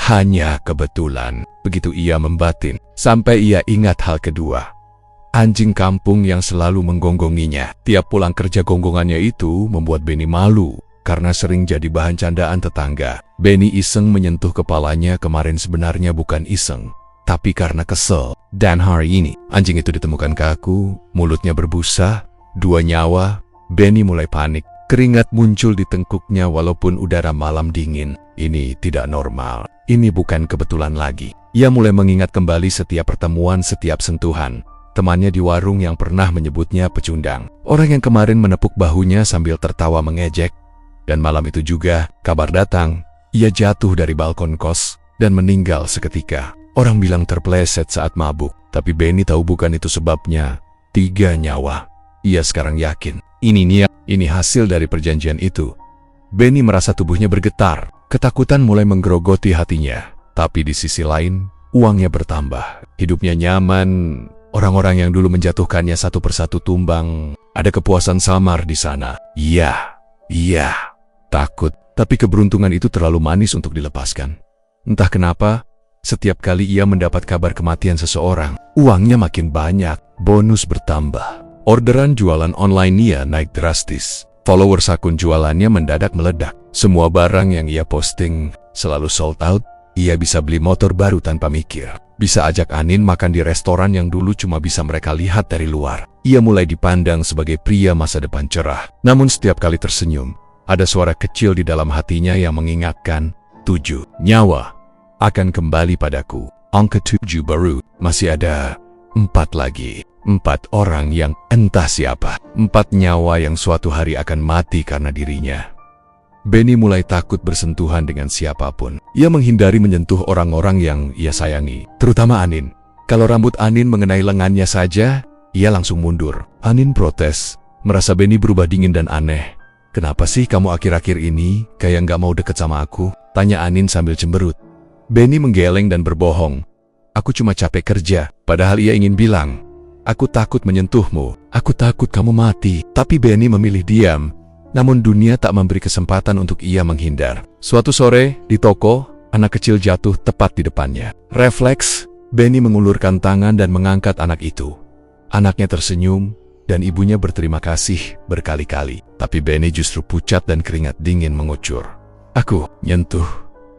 Hanya kebetulan. Begitu ia membatin, sampai ia ingat hal kedua. Anjing kampung yang selalu menggonggonginya. Tiap pulang kerja gonggongannya itu membuat Benny malu, karena sering jadi bahan candaan tetangga. Benny iseng menyentuh kepalanya kemarin sebenarnya bukan iseng, tapi karena kesel. Dan hari ini, anjing itu ditemukan kaku, mulutnya berbusa, 2 nyawa. Benny mulai panik. Keringat muncul di tengkuknya walaupun udara malam dingin. Ini tidak normal. Ini bukan kebetulan lagi. Ia mulai mengingat kembali setiap pertemuan, setiap sentuhan. Temannya di warung yang pernah menyebutnya pecundang. Orang yang kemarin menepuk bahunya sambil tertawa mengejek. Dan malam itu juga, kabar datang. Ia jatuh dari balkon kos dan meninggal seketika. Orang bilang terpleset saat mabuk. Tapi Benny tahu bukan itu sebabnya. 3 nyawa. Ia sekarang yakin. Ini hasil dari perjanjian itu. Benny merasa tubuhnya bergetar. Ketakutan mulai menggerogoti hatinya. Tapi di sisi lain, uangnya bertambah. Hidupnya nyaman. Orang-orang yang dulu menjatuhkannya satu persatu tumbang. Ada kepuasan samar di sana. Iya, takut. Tapi keberuntungan itu terlalu manis untuk dilepaskan. Entah kenapa, setiap kali ia mendapat kabar kematian seseorang, uangnya makin banyak, bonus bertambah. Orderan jualan online-nya naik drastis. Followers akun jualannya mendadak meledak. Semua barang yang ia posting selalu sold out. Ia bisa beli motor baru tanpa mikir. Bisa ajak Anin makan di restoran yang dulu cuma bisa mereka lihat dari luar. Ia mulai dipandang sebagai pria masa depan cerah. Namun setiap kali tersenyum, ada suara kecil di dalam hatinya yang mengingatkan, 7 nyawa akan kembali padaku. Angka 7 baru, masih ada 4 lagi. 4 orang yang entah siapa. 4 nyawa yang suatu hari akan mati karena dirinya. Benny mulai takut bersentuhan dengan siapapun. Ia menghindari menyentuh orang-orang yang ia sayangi, terutama Anin. Kalau rambut Anin mengenai lengannya saja, ia langsung mundur. Anin protes, merasa Benny berubah dingin dan aneh. "Kenapa sih kamu akhir-akhir ini kayak nggak mau deket sama aku?" tanya Anin sambil cemberut. Benny menggeleng dan berbohong. "Aku cuma capek kerja." Padahal ia ingin bilang, "Aku takut menyentuhmu, aku takut kamu mati." Tapi Benny memilih diam. Namun dunia tak memberi kesempatan untuk ia menghindar. Suatu sore, di toko, anak kecil jatuh tepat di depannya. Refleks, Benny mengulurkan tangan dan mengangkat anak itu. Anaknya tersenyum, dan ibunya berterima kasih berkali-kali. Tapi Benny justru pucat dan keringat dingin mengucur. "Aku nyentuh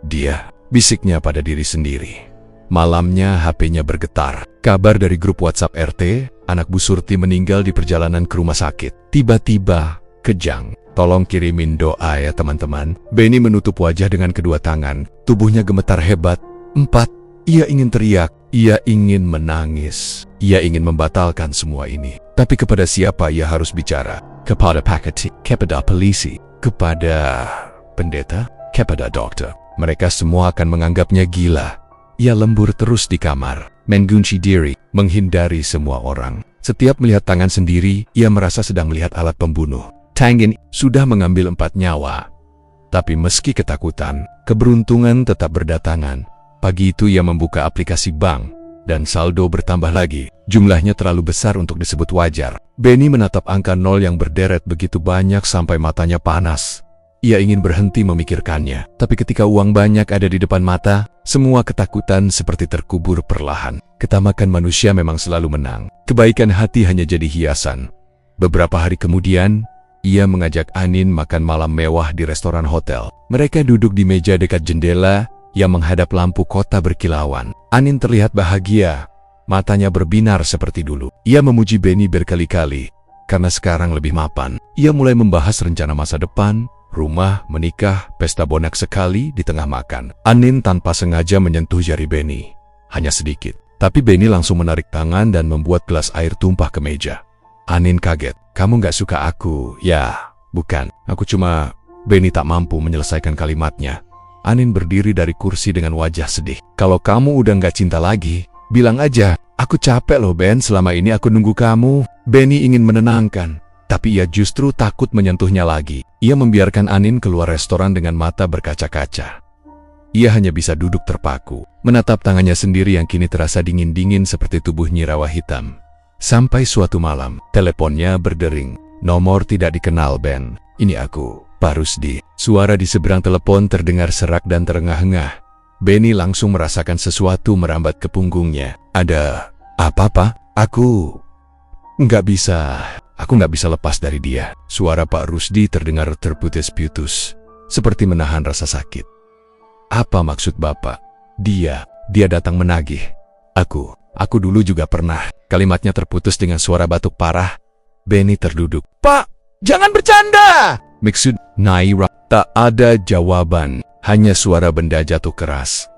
dia," bisiknya pada diri sendiri. Malamnya HP-nya bergetar. Kabar dari grup WhatsApp RT, anak Bu Surti meninggal di perjalanan ke rumah sakit. Tiba-tiba, kejang. "Tolong kirimin doa ya teman-teman." Benny menutup wajah dengan kedua tangan. Tubuhnya gemetar hebat. 4. Ia ingin teriak. Ia ingin menangis. Ia ingin membatalkan semua ini. Tapi kepada siapa ia harus bicara? Kepada Pakati, kepada polisi, kepada pendeta, kepada dokter. Mereka semua akan menganggapnya gila. Ia lembur terus di kamar, mengunci diri, menghindari semua orang. Setiap melihat tangan sendiri, ia merasa sedang melihat alat pembunuh. Tangin sudah mengambil 4 nyawa. Tapi meski ketakutan, keberuntungan tetap berdatangan. Pagi itu ia membuka aplikasi bank, dan saldo bertambah lagi. Jumlahnya terlalu besar untuk disebut wajar. Benny menatap angka 0 yang berderet begitu banyak sampai matanya panas. Ia ingin berhenti memikirkannya, tapi ketika uang banyak ada di depan mata, semua ketakutan seperti terkubur perlahan. Ketamakan manusia memang selalu menang. Kebaikan hati hanya jadi hiasan. Beberapa hari kemudian, ia mengajak Anin makan malam mewah di restoran hotel. Mereka duduk di meja dekat jendela yang menghadap lampu kota berkilauan. Anin terlihat bahagia, matanya berbinar seperti dulu. Ia memuji Benny berkali-kali, karena sekarang lebih mapan. Ia mulai membahas rencana masa depan, rumah, menikah, pesta bonak sekali di tengah makan. Anin tanpa sengaja menyentuh jari Benny, hanya sedikit. Tapi Benny langsung menarik tangan dan membuat gelas air tumpah ke meja. Anin kaget. "Kamu gak suka aku?" "Ya, bukan. Aku cuma..." Benny tak mampu menyelesaikan kalimatnya. Anin berdiri dari kursi dengan wajah sedih. Kalau kamu udah nggak cinta lagi, bilang aja, aku capek loh Ben, selama ini aku nunggu kamu. Benny ingin menenangkan, tapi ia justru takut menyentuhnya lagi. Ia membiarkan Anin keluar restoran dengan mata berkaca-kaca. Ia hanya bisa duduk terpaku, menatap tangannya sendiri yang kini terasa dingin-dingin seperti tubuh Nyi Rawa Hitam. Sampai suatu malam, teleponnya berdering. Nomor tidak dikenal Ben, ini aku, Pak Rusdi. Suara di seberang telepon terdengar serak dan terengah-engah. Benny langsung merasakan sesuatu merambat ke punggungnya. Ada apa, Pak? Aku nggak bisa lepas dari dia. Suara Pak Rusdi terdengar terputus-putus, seperti menahan rasa sakit. Apa maksud Bapak? Dia datang menagih. Aku dulu juga pernah. Kalimatnya terputus dengan suara batuk parah. Benny terduduk. Pak, jangan bercanda! Maksud Naira. Tak ada jawaban, hanya suara benda jatuh keras.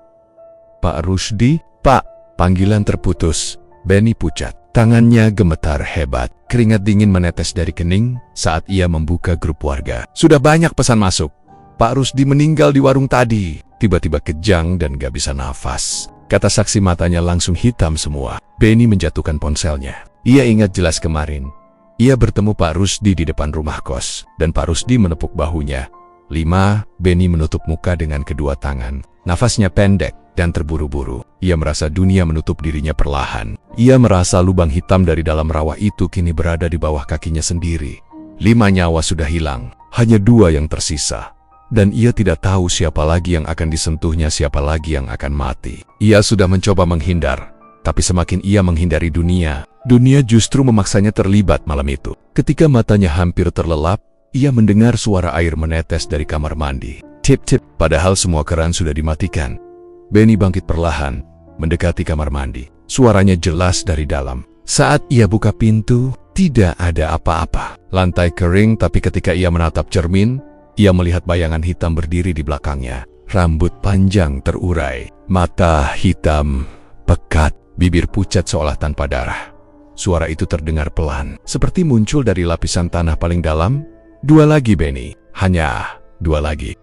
Pak Rusdi, Pak, panggilan terputus. Benny pucat. Tangannya gemetar hebat. Keringat dingin menetes dari kening saat ia membuka grup warga. Sudah banyak pesan masuk. Pak Rusdi meninggal di warung tadi. Tiba-tiba kejang dan gak bisa nafas. Kata saksi matanya langsung hitam semua. Benny menjatuhkan ponselnya. Ia ingat jelas kemarin. Ia bertemu Pak Rusdi di depan rumah kos. Dan Pak Rusdi menepuk bahunya. 5. Benny menutup muka dengan kedua tangan. Nafasnya pendek dan terburu-buru. Ia merasa dunia menutup dirinya perlahan. Ia merasa lubang hitam dari dalam rawa itu kini berada di bawah kakinya sendiri. 5 nyawa sudah hilang. Hanya 2 yang tersisa. Dan ia tidak tahu siapa lagi yang akan disentuhnya, siapa lagi yang akan mati. Ia sudah mencoba menghindar, tapi semakin ia menghindari dunia justru memaksanya terlibat malam itu. Ketika matanya hampir terlelap, ia mendengar suara air menetes dari kamar mandi. Tip-tip, padahal semua keran sudah dimatikan. Benny bangkit perlahan, mendekati kamar mandi. Suaranya jelas dari dalam. Saat ia buka pintu, tidak ada apa-apa. Lantai kering, tapi ketika ia menatap cermin, ia melihat bayangan hitam berdiri di belakangnya. Rambut panjang terurai, mata hitam, pekat, bibir pucat seolah tanpa darah. Suara itu terdengar pelan, seperti muncul dari lapisan tanah paling dalam. 2 lagi Benny, hanya 2 lagi.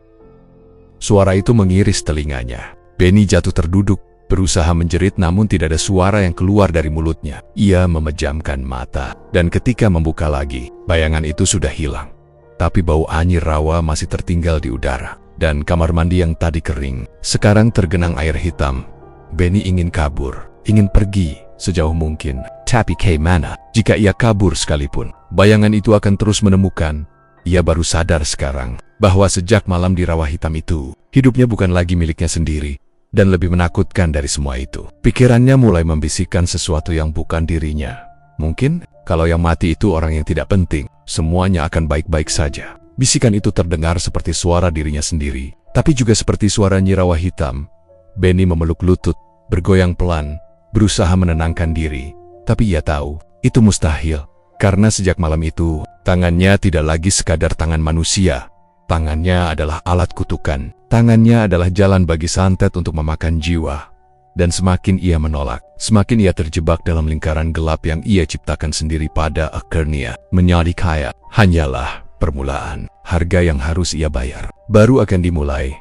Suara itu mengiris telinganya. Benny jatuh terduduk, berusaha menjerit namun tidak ada suara yang keluar dari mulutnya. Ia memejamkan mata, dan ketika membuka lagi, bayangan itu sudah hilang. Tapi bau anyir rawa masih tertinggal di udara. Dan kamar mandi yang tadi kering, sekarang tergenang air hitam. Benny ingin kabur, ingin pergi sejauh mungkin. Tapi kemana? Jika ia kabur sekalipun, bayangan itu akan terus menemukan. Ia baru sadar sekarang, bahwa sejak malam di rawa hitam itu, hidupnya bukan lagi miliknya sendiri. Dan lebih menakutkan dari semua itu, pikirannya mulai membisikkan sesuatu yang bukan dirinya. Mungkin, kalau yang mati itu orang yang tidak penting, semuanya akan baik-baik saja. Bisikan itu terdengar seperti suara dirinya sendiri, tapi juga seperti suara Nyi Rawa Hitam. Benny memeluk lutut, bergoyang pelan, berusaha menenangkan diri. Tapi ia tahu, itu mustahil. Karena sejak malam itu, tangannya tidak lagi sekadar tangan manusia. Tangannya adalah alat kutukan. Tangannya adalah jalan bagi santet untuk memakan jiwa. Dan semakin ia menolak, semakin ia terjebak dalam lingkaran gelap yang ia ciptakan sendiri pada akhirnya. Menjadi kaya hanyalah permulaan. Harga yang harus ia bayar baru akan dimulai.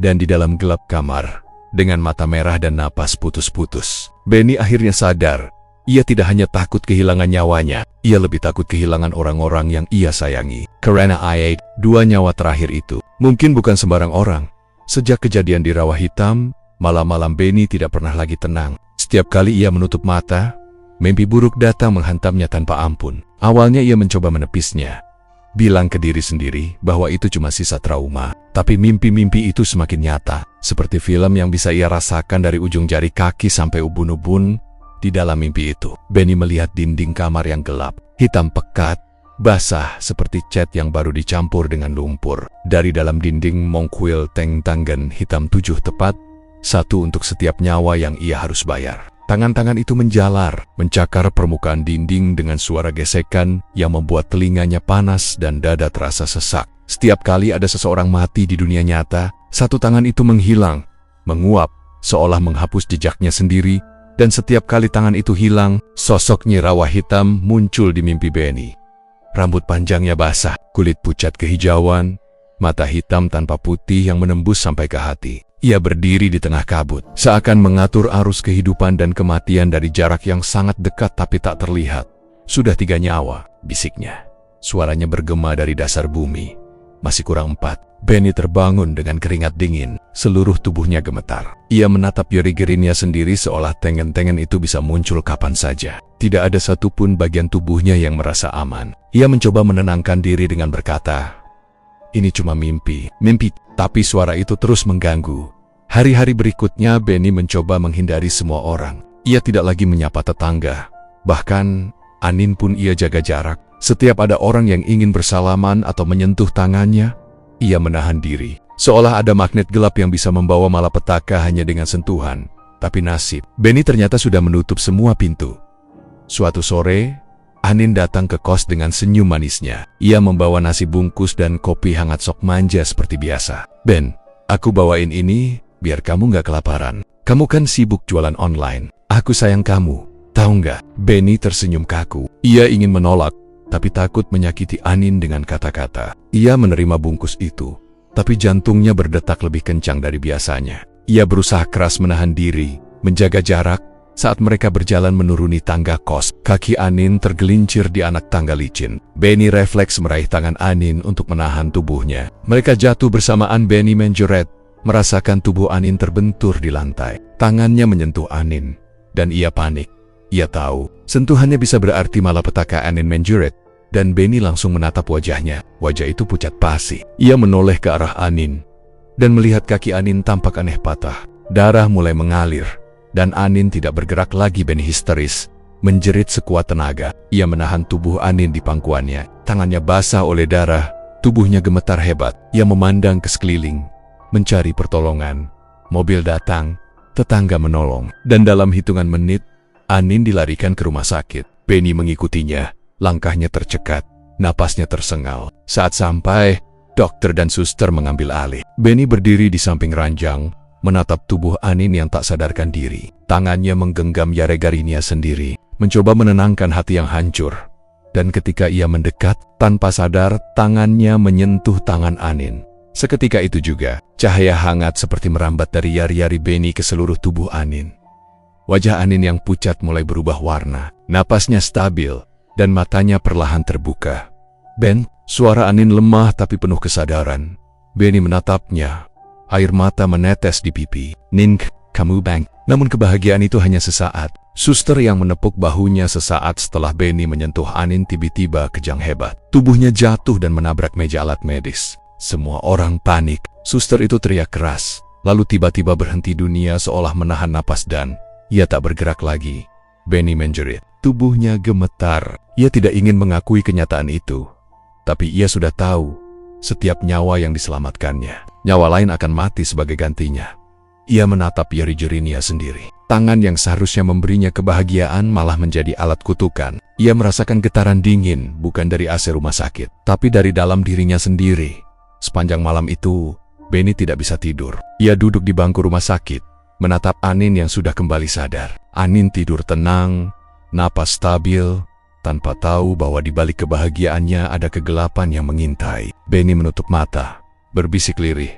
Dan di dalam gelap kamar, dengan mata merah dan napas putus-putus, Benny akhirnya sadar. Ia tidak hanya takut kehilangan nyawanya, ia lebih takut kehilangan orang-orang yang ia sayangi. Karena dua nyawa terakhir itu mungkin bukan sembarang orang. Sejak kejadian di Rawa Hitam, malam-malam Benny tidak pernah lagi tenang. Setiap kali ia menutup mata, mimpi buruk datang menghantamnya tanpa ampun. Awalnya ia mencoba menepisnya, bilang ke diri sendiri bahwa itu cuma sisa trauma. Tapi mimpi-mimpi itu semakin nyata, seperti film yang bisa ia rasakan dari ujung jari kaki sampai ubun-ubun. Di dalam mimpi itu, Benny melihat dinding kamar yang gelap, hitam pekat, basah seperti cat yang baru dicampur dengan lumpur. Dari dalam dinding mengkuil teng-tangan hitam 7 tepat, 1 untuk setiap nyawa yang ia harus bayar. Tangan-tangan itu menjalar, mencakar permukaan dinding dengan suara gesekan yang membuat telinganya panas dan dada terasa sesak. Setiap kali ada seseorang mati di dunia nyata, 1 tangan itu menghilang, menguap, seolah menghapus jejaknya sendiri. Dan setiap kali tangan itu hilang, sosok Nyi Rawa Hitam muncul di mimpi Benny. Rambut panjangnya basah, kulit pucat kehijauan, mata hitam tanpa putih yang menembus sampai ke hati. Ia berdiri di tengah kabut, seakan mengatur arus kehidupan dan kematian dari jarak yang sangat dekat tapi tak terlihat. "Sudah 3 nyawa," bisiknya. Suaranya bergema dari dasar bumi. "Masih kurang 4. Benny terbangun dengan keringat dingin. Seluruh tubuhnya gemetar. Ia menatap Yori-Gerinia sendiri seolah tengen-tengen itu bisa muncul kapan saja. Tidak ada satupun bagian tubuhnya yang merasa aman. Ia mencoba menenangkan diri dengan berkata, "Ini cuma mimpi." Tapi suara itu terus mengganggu. Hari-hari berikutnya Benny mencoba menghindari semua orang. Ia tidak lagi menyapa tetangga. Bahkan Anin pun ia jaga jarak. Setiap ada orang yang ingin bersalaman atau menyentuh tangannya, ia menahan diri. Seolah ada magnet gelap yang bisa membawa malapetaka hanya dengan sentuhan. Tapi nasib, Benny ternyata sudah menutup semua pintu. Suatu sore, Anin datang ke kos dengan senyum manisnya. Ia membawa nasi bungkus dan kopi hangat sok manja seperti biasa. "Ben, aku bawain ini biar kamu nggak kelaparan. Kamu kan sibuk jualan online. Aku sayang kamu, tahu nggak?" Benny tersenyum kaku. Ia ingin menolak, tapi takut menyakiti Anin dengan kata-kata. Ia menerima bungkus itu, tapi jantungnya berdetak lebih kencang dari biasanya. Ia berusaha keras menahan diri, menjaga jarak. Saat mereka berjalan menuruni tangga kos, kaki Anin tergelincir di anak tangga licin. Benny refleks meraih tangan Anin untuk menahan tubuhnya. Mereka jatuh bersamaan. Benny menjerit, merasakan tubuh Anin terbentur di lantai. Tangannya menyentuh Anin, dan ia panik. Ia tahu, sentuhannya bisa berarti malapetaka. Anin menjerit, dan Benny langsung menatap wajahnya. Wajah itu pucat pasi. Ia menoleh ke arah Anin, dan melihat kaki Anin tampak aneh patah. Darah mulai mengalir, dan Anin tidak bergerak lagi. Benny histeris, menjerit sekuat tenaga. Ia menahan tubuh Anin di pangkuannya. Tangannya basah oleh darah, tubuhnya gemetar hebat. Ia memandang ke sekeliling, mencari pertolongan. Mobil datang, tetangga menolong, dan dalam hitungan menit, Anin dilarikan ke rumah sakit. Benny mengikutinya, langkahnya tercekat, napasnya tersengal. Saat sampai, dokter dan suster mengambil alih. Benny berdiri di samping ranjang, menatap tubuh Anin yang tak sadarkan diri. Tangannya menggenggam Yori-Gerinia sendiri, mencoba menenangkan hati yang hancur. Dan ketika ia mendekat, tanpa sadar, tangannya menyentuh tangan Anin. Seketika itu juga, cahaya hangat seperti merambat dari jari-jari Benny ke seluruh tubuh Anin. Wajah Anin yang pucat mulai berubah warna, napasnya stabil, dan matanya perlahan terbuka. "Ben," suara Anin lemah tapi penuh kesadaran. Benny menatapnya. Air mata menetes di pipi. "Nin, kamu bang." Namun kebahagiaan itu hanya sesaat. Suster yang menepuk bahunya sesaat setelah Benny menyentuh Anin tiba-tiba kejang hebat. Tubuhnya jatuh dan menabrak meja alat medis. Semua orang panik. Suster itu teriak keras, lalu tiba-tiba berhenti dunia seolah menahan napas dan ia tak bergerak lagi. Benny menjerit. Tubuhnya gemetar. Ia tidak ingin mengakui kenyataan itu. Tapi ia sudah tahu, setiap nyawa yang diselamatkannya, nyawa lain akan mati sebagai gantinya. Ia menatap Yori-Gerinia sendiri. Tangan yang seharusnya memberinya kebahagiaan malah menjadi alat kutukan. Ia merasakan getaran dingin, bukan dari AC rumah sakit, tapi dari dalam dirinya sendiri. Sepanjang malam itu, Benny tidak bisa tidur. Ia duduk di bangku rumah sakit, menatap Anin yang sudah kembali sadar. Anin tidur tenang, napas stabil, tanpa tahu bahwa di balik kebahagiaannya ada kegelapan yang mengintai. Benny menutup mata, berbisik lirih,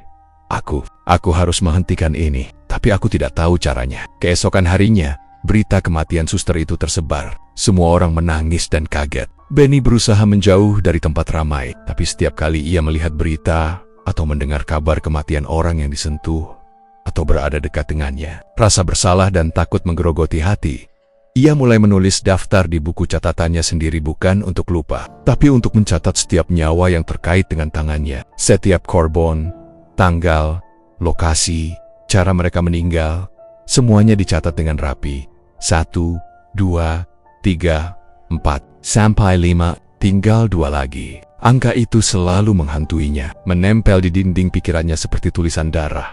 Aku harus menghentikan ini, tapi aku tidak tahu caranya." Keesokan harinya, berita kematian suster itu tersebar. Semua orang menangis dan kaget. Benny berusaha menjauh dari tempat ramai, tapi setiap kali ia melihat berita atau mendengar kabar kematian orang yang disentuh atau berada dekat dengannya, rasa bersalah dan takut menggerogoti hati. Ia mulai menulis daftar di buku catatannya sendiri, bukan untuk lupa, tapi untuk mencatat setiap nyawa yang terkait dengan tangannya. Setiap korban, tanggal, lokasi, cara mereka meninggal, semuanya dicatat dengan rapi. 1, 2, 3, 4, sampai 5, tinggal 2 lagi. Angka itu selalu menghantuinya, menempel di dinding pikirannya seperti tulisan darah.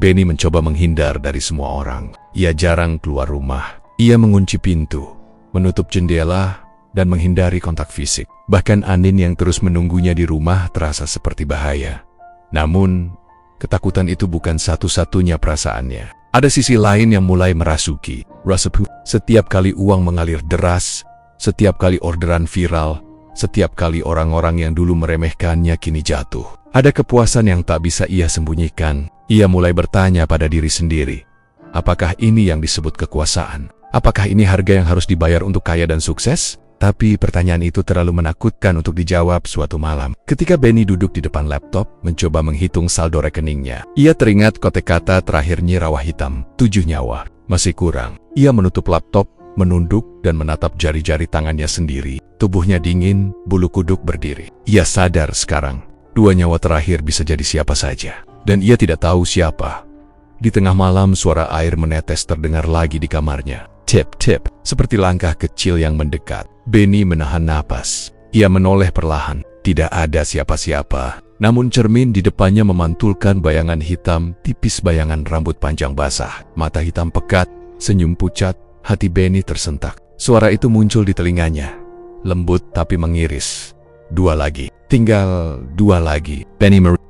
Benny mencoba menghindar dari semua orang. Ia jarang keluar rumah. Ia mengunci pintu, menutup jendela, dan menghindari kontak fisik. Bahkan Anin yang terus menunggunya di rumah terasa seperti bahaya. Namun, ketakutan itu bukan satu-satunya perasaannya. Ada sisi lain yang mulai merasuki, rasa setiap kali uang mengalir deras, setiap kali orderan viral, Setiap kali orang-orang yang dulu meremehkannya kini jatuh. Ada kepuasan yang tak bisa ia sembunyikan. Ia mulai bertanya pada diri sendiri, apakah ini yang disebut kekuasaan? Apakah ini harga yang harus dibayar untuk kaya dan sukses? Tapi pertanyaan itu terlalu menakutkan untuk dijawab suatu malam. Ketika Benny duduk di depan laptop, mencoba menghitung saldo rekeningnya. Ia teringat kotek kata terakhir Nyi Rawa Hitam, 7 nyawa. Masih kurang. Ia menutup laptop, menunduk, dan menatap jari-jari tangannya sendiri. Tubuhnya dingin, bulu kuduk berdiri. Ia sadar sekarang, 2 nyawa terakhir bisa jadi siapa saja. Dan ia tidak tahu siapa. Di tengah malam, suara air menetes terdengar lagi di kamarnya. Tip-tip, seperti langkah kecil yang mendekat. Benny menahan napas. Ia menoleh perlahan. Tidak ada siapa-siapa. Namun cermin di depannya memantulkan bayangan hitam, tipis bayangan rambut panjang basah. Mata hitam pekat, senyum pucat, hati Benny tersentak. Suara itu muncul di telinganya. Lembut tapi mengiris. 2 lagi. Tinggal 2 lagi.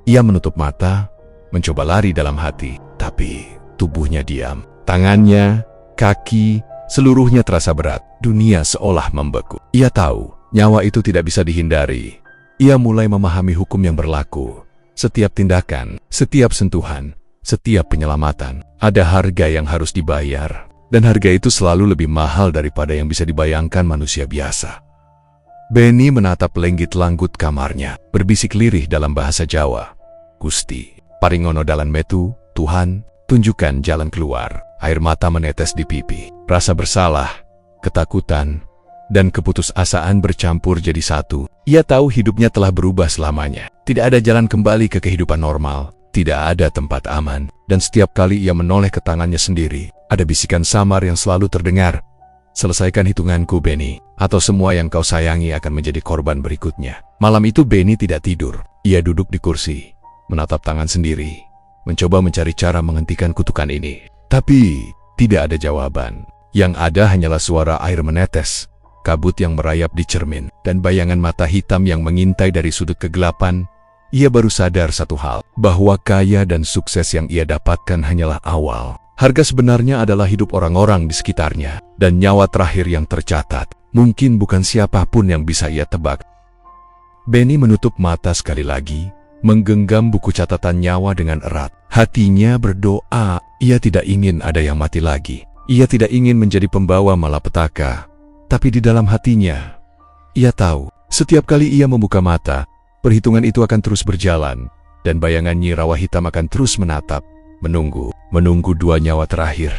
Ia menutup mata, mencoba lari dalam hati. Tapi tubuhnya diam. Tangannya, kaki, seluruhnya terasa berat. Dunia seolah membeku. Ia tahu, nyawa itu tidak bisa dihindari. Ia mulai memahami hukum yang berlaku. Setiap tindakan, setiap sentuhan, setiap penyelamatan, ada harga yang harus dibayar. Dan harga itu selalu lebih mahal daripada yang bisa dibayangkan manusia biasa. Benny menatap lenggit langgut kamarnya, berbisik lirih dalam bahasa Jawa. Gusti, paringono dalan metu, Tuhan, tunjukkan jalan keluar. Air mata menetes di pipi. Rasa bersalah, ketakutan, dan keputusasaan bercampur jadi satu. Ia tahu hidupnya telah berubah selamanya. Tidak ada jalan kembali ke kehidupan normal. Tidak ada tempat aman. Dan setiap kali ia menoleh ke tangannya sendiri, ada bisikan samar yang selalu terdengar. Selesaikan hitunganku, Benny, atau semua yang kau sayangi akan menjadi korban berikutnya. Malam itu Benny tidak tidur. Ia duduk di kursi, menatap tangan sendiri, mencoba mencari cara menghentikan kutukan ini. Tapi tidak ada jawaban. Yang ada hanyalah suara air menetes, kabut yang merayap di cermin, dan bayangan mata hitam yang mengintai dari sudut kegelapan. Ia baru sadar satu hal, bahwa kaya dan sukses yang ia dapatkan hanyalah awal. Harga sebenarnya adalah hidup orang-orang di sekitarnya, dan nyawa terakhir yang tercatat. Mungkin bukan siapapun yang bisa ia tebak. Benny menutup mata sekali lagi, menggenggam buku catatan nyawa dengan erat. Hatinya berdoa, ia tidak ingin ada yang mati lagi. Ia tidak ingin menjadi pembawa malapetaka. Tapi di dalam hatinya, ia tahu, setiap kali ia membuka mata, perhitungan itu akan terus berjalan, dan bayangan Nyi Rawa Hitam akan terus menatap, menunggu 2 nyawa terakhir.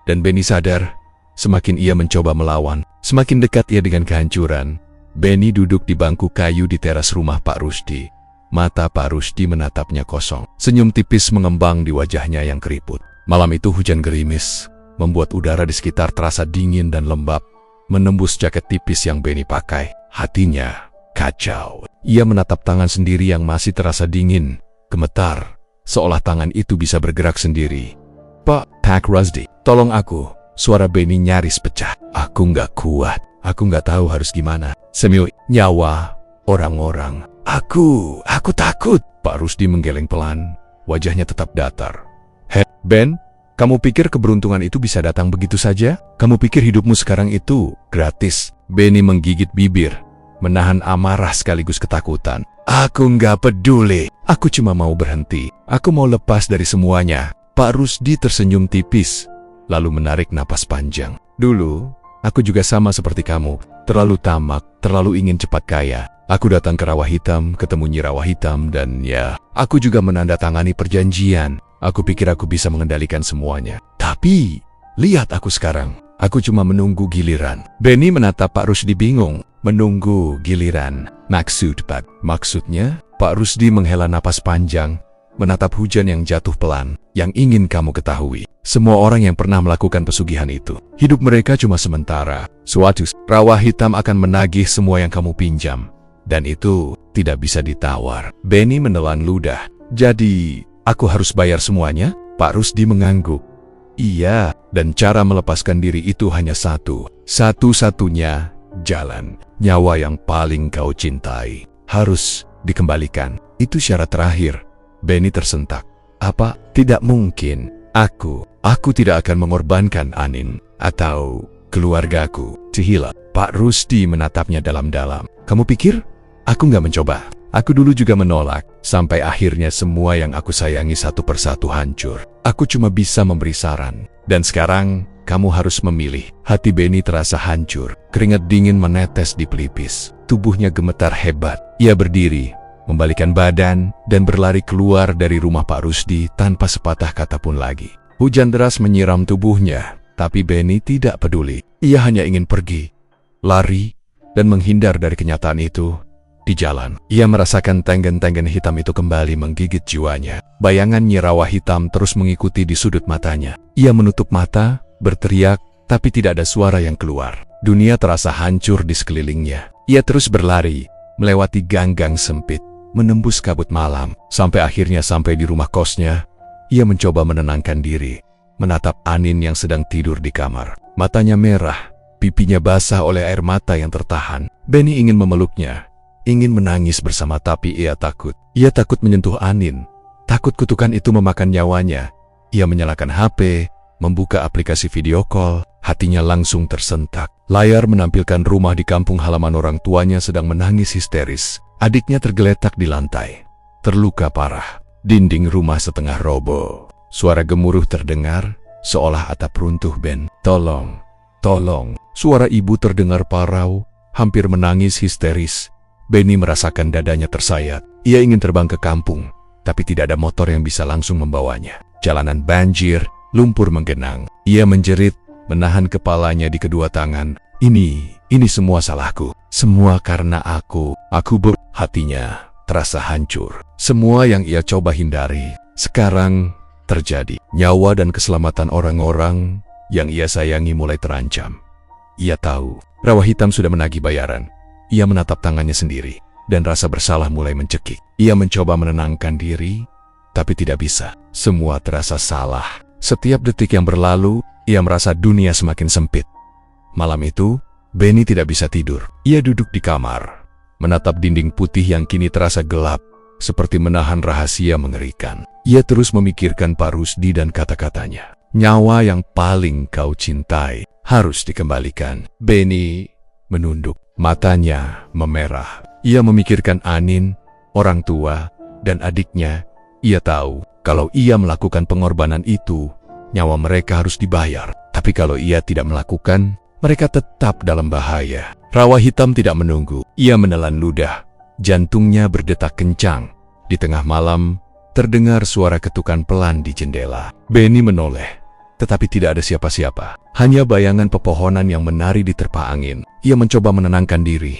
Dan Benny sadar, semakin ia mencoba melawan, semakin dekat ia dengan kehancuran. Benny duduk di bangku kayu di teras rumah Pak Rusdi. Mata Pak Rusdi menatapnya kosong. Senyum tipis mengembang di wajahnya yang keriput. Malam itu hujan gerimis, membuat udara di sekitar terasa dingin dan lembab, menembus jaket tipis yang Benny pakai. Hatinya kacau. Ia menatap tangan sendiri yang masih terasa dingin, gemetar, seolah tangan itu bisa bergerak sendiri. Pak Rusdi, tolong aku. Suara Benny nyaris pecah. Aku nggak kuat. Aku nggak tahu harus gimana. Nyawa, orang-orang. Aku takut. Pak Rusdi menggeleng pelan, wajahnya tetap datar. Ben, kamu pikir keberuntungan itu bisa datang begitu saja? Kamu pikir hidupmu sekarang itu gratis? Benny menggigit bibir, menahan amarah sekaligus ketakutan. Aku nggak peduli. Aku cuma mau berhenti. Aku mau lepas dari semuanya. Pak Rusdi tersenyum tipis, lalu menarik napas panjang. Dulu, aku juga sama seperti kamu. Terlalu tamak, terlalu ingin cepat kaya. Aku datang ke Rawa Hitam, ketemu Nyi Rawa Hitam, dan ya, aku juga menandatangani perjanjian. Aku pikir aku bisa mengendalikan semuanya. Tapi, lihat aku sekarang. Aku cuma menunggu giliran. Benny menatap Pak Rusdi bingung. Menunggu giliran. Maksudnya, Pak Rusdi menghela napas panjang, menatap hujan yang jatuh pelan. Yang ingin kamu ketahui, semua orang yang pernah melakukan pesugihan itu, hidup mereka cuma sementara. Suatu Rawa Hitam akan menagih semua yang kamu pinjam. Dan itu tidak bisa ditawar. Benny menelan ludah. Jadi, aku harus bayar semuanya? Pak Rusdi mengangguk. Iya, dan cara melepaskan diri itu hanya satu. Satu-satunya jalan. Nyawa yang paling kau cintai harus dikembalikan. Itu syarat terakhir. Benny tersentak. Apa? Tidak mungkin. Aku tidak akan mengorbankan Anin atau keluargaku. Cihila. Pak Rusdi menatapnya dalam-dalam. Kamu pikir aku nggak mencoba? Aku dulu juga menolak, sampai akhirnya semua yang aku sayangi satu persatu hancur. Aku cuma bisa memberi saran. Dan sekarang, kamu harus memilih. Hati Benny terasa hancur. Keringat dingin menetes di pelipis. Tubuhnya gemetar hebat. Ia berdiri, membalikkan badan, dan berlari keluar dari rumah Pak Rusdi tanpa sepatah kata pun lagi. Hujan deras menyiram tubuhnya, tapi Benny tidak peduli. Ia hanya ingin pergi, lari, dan menghindar dari kenyataan itu. Di jalan, ia merasakan tenggen-tenggen hitam itu kembali menggigit jiwanya. Bayangan Nyi Rawa hitam terus mengikuti di sudut matanya. Ia menutup mata, berteriak, tapi tidak ada suara yang keluar. Dunia terasa hancur di sekelilingnya. Ia terus berlari, melewati gang-gang sempit, menembus kabut malam, sampai akhirnya sampai di rumah kosnya. Ia mencoba menenangkan diri, menatap Anin yang sedang tidur di kamar. Matanya merah, pipinya basah oleh air mata yang tertahan. Benny ingin memeluknya, ingin menangis bersama, tapi ia takut. Ia takut menyentuh Anin, takut kutukan itu memakan nyawanya. Ia menyalakan HP, membuka aplikasi video call, hatinya langsung tersentak. Layar menampilkan rumah di kampung halaman orang tuanya sedang menangis histeris. Adiknya tergeletak di lantai, terluka parah. Dinding rumah setengah roboh. Suara gemuruh terdengar, seolah atap runtuh. Ben, tolong, tolong. Suara ibu terdengar parau, hampir menangis histeris. Benny merasakan dadanya tersayat. Ia ingin terbang ke kampung, tapi tidak ada motor yang bisa langsung membawanya. Jalanan banjir, lumpur menggenang. Ia menjerit, menahan kepalanya di kedua tangan. Ini semua salahku. Semua karena aku. Hatinya terasa hancur. Semua yang ia coba hindari, sekarang terjadi. Nyawa dan keselamatan orang-orang yang ia sayangi mulai terancam. Ia tahu, Rawa Hitam sudah menagih bayaran. Ia menatap tangannya sendiri, dan rasa bersalah mulai mencekik. Ia mencoba menenangkan diri, tapi tidak bisa. Semua terasa salah. Setiap detik yang berlalu, ia merasa dunia semakin sempit. Malam itu, Benny tidak bisa tidur. Ia duduk di kamar, menatap dinding putih yang kini terasa gelap, seperti menahan rahasia mengerikan. Ia terus memikirkan Pak Rusdi dan kata-katanya. Nyawa yang paling kau cintai harus dikembalikan. Benny menunduk, matanya memerah. Ia memikirkan Anin, orang tua, dan adiknya. Ia tahu, kalau ia melakukan pengorbanan itu, nyawa mereka harus dibayar. Tapi kalau ia tidak melakukan, mereka tetap dalam bahaya. Rawa Hitam tidak menunggu. Ia menelan ludah. Jantungnya berdetak kencang. Di tengah malam, terdengar suara ketukan pelan di jendela. Benny menoleh, tetapi tidak ada siapa-siapa. Hanya bayangan pepohonan yang menari di terpa angin. Ia mencoba menenangkan diri,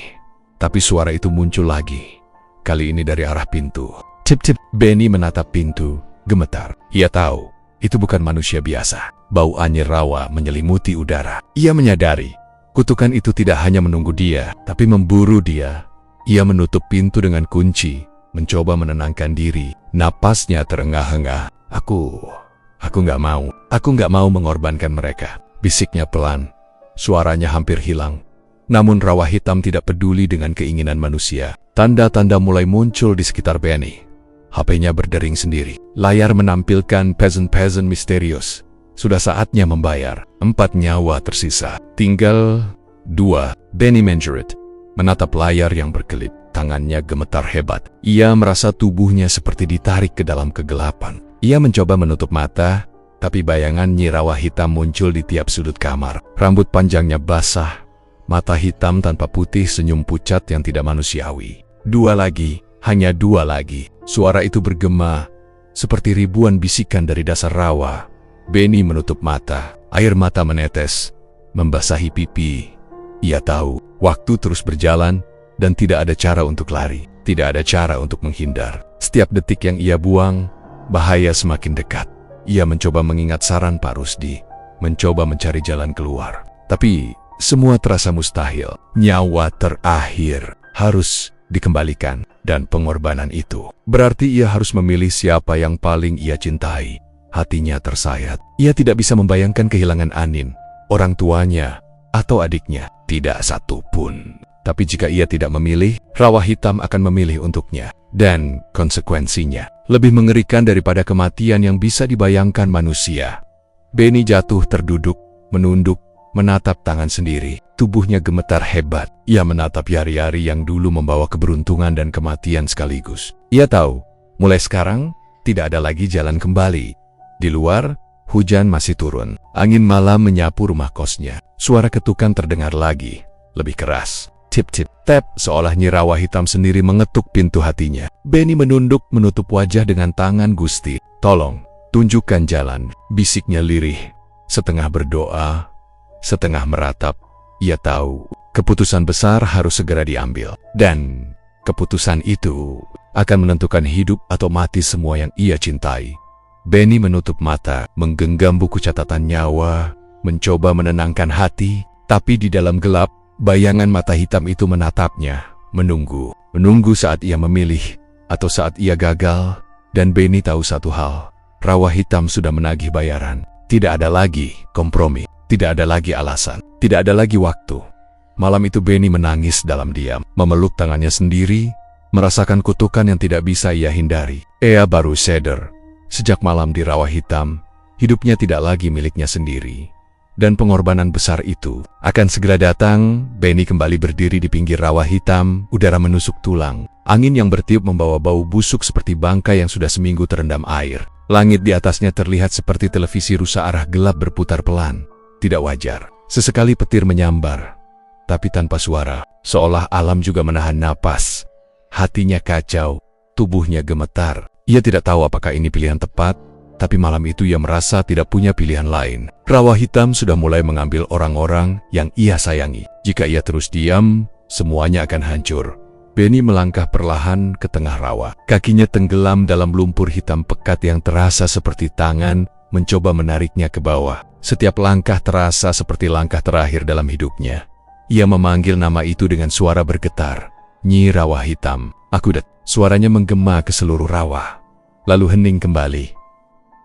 tapi suara itu muncul lagi. Kali ini dari arah pintu. Cip-cip. Benny menatap pintu, gemetar. Ia tahu, itu bukan manusia biasa. Bau anyir rawa menyelimuti udara. Ia menyadari, kutukan itu tidak hanya menunggu dia, tapi memburu dia. Ia menutup pintu dengan kunci, mencoba menenangkan diri. Napasnya terengah-engah. Aku nggak mau. Aku nggak mau mengorbankan mereka. Bisiknya pelan. Suaranya hampir hilang. Namun Rawa Hitam tidak peduli dengan keinginan manusia. Tanda-tanda mulai muncul di sekitar Benny. HP-nya berdering sendiri. Layar menampilkan peasant-peasant misterius. Sudah saatnya membayar. 4 nyawa tersisa. Tinggal 2. Benny menjerit, menatap layar yang berkelip. Tangannya gemetar hebat. Ia merasa tubuhnya seperti ditarik ke dalam kegelapan. Ia mencoba menutup mata, tapi bayangan Nyi Rawa Hitam muncul di tiap sudut kamar. Rambut panjangnya basah, mata hitam tanpa putih, senyum pucat yang tidak manusiawi. 2 lagi, hanya 2 lagi. Suara itu bergema, seperti ribuan bisikan dari dasar rawa. Benny menutup mata, air mata menetes, membasahi pipi. Ia tahu, waktu terus berjalan, dan tidak ada cara untuk lari, tidak ada cara untuk menghindar. Setiap detik yang ia buang, bahaya semakin dekat. Ia mencoba mengingat saran Pak Rusdi, mencoba mencari jalan keluar. Tapi, semua terasa mustahil. Nyawa terakhir harus dikembalikan, dan pengorbanan itu berarti ia harus memilih siapa yang paling ia cintai. Hatinya tersayat. Ia tidak bisa membayangkan kehilangan Anin, orang tuanya, atau adiknya. Tidak satu pun. Tapi jika ia tidak memilih, Rawa Hitam akan memilih untuknya. Dan konsekuensinya lebih mengerikan daripada kematian yang bisa dibayangkan manusia. Benny jatuh terduduk, menunduk, menatap tangan sendiri. Tubuhnya gemetar hebat. Ia menatap yari-yari yang dulu membawa keberuntungan dan kematian sekaligus. Ia tahu, mulai sekarang, tidak ada lagi jalan kembali. Di luar, hujan masih turun. Angin malam menyapu rumah kosnya. Suara ketukan terdengar lagi, lebih keras. Tip-tip, tap, seolah Nyi Rawa Hitam sendiri mengetuk pintu hatinya. Benny menunduk menutup wajah dengan tangan. Gusti, tolong, tunjukkan jalan, bisiknya lirih. Setengah berdoa, setengah meratap. Ia tahu, keputusan besar harus segera diambil. Dan keputusan itu akan menentukan hidup atau mati semua yang ia cintai. Benny menutup mata, menggenggam buku catatan nyawa, mencoba menenangkan hati, tapi di dalam gelap, bayangan mata hitam itu menatapnya, menunggu. Menunggu saat ia memilih, atau saat ia gagal. Dan Benny tahu satu hal, Rawa Hitam sudah menagih bayaran. Tidak ada lagi kompromi, tidak ada lagi alasan, tidak ada lagi waktu. Malam itu Benny menangis dalam diam, memeluk tangannya sendiri, merasakan kutukan yang tidak bisa ia hindari. Ia baru sadar, sejak malam di Rawa Hitam, hidupnya tidak lagi miliknya sendiri. Dan pengorbanan besar itu akan segera datang. Benny kembali berdiri di pinggir Rawa Hitam, udara menusuk tulang. Angin yang bertiup membawa bau busuk seperti bangkai yang sudah seminggu terendam air. Langit di atasnya terlihat seperti televisi rusa arah gelap berputar pelan. Tidak wajar. Sesekali petir menyambar, tapi tanpa suara, seolah alam juga menahan napas. Hatinya kacau, tubuhnya gemetar. Ia tidak tahu apakah ini pilihan tepat, tapi malam itu ia merasa tidak punya pilihan lain. Rawa Hitam sudah mulai mengambil orang-orang yang ia sayangi. Jika ia terus diam, semuanya akan hancur. Benny melangkah perlahan ke tengah rawa. Kakinya tenggelam dalam lumpur hitam pekat yang terasa seperti tangan mencoba menariknya ke bawah. Setiap langkah terasa seperti langkah terakhir dalam hidupnya. Ia memanggil nama itu dengan suara bergetar. Nyi Rawa Hitam, aku Suaranya menggema ke seluruh rawa, lalu hening kembali.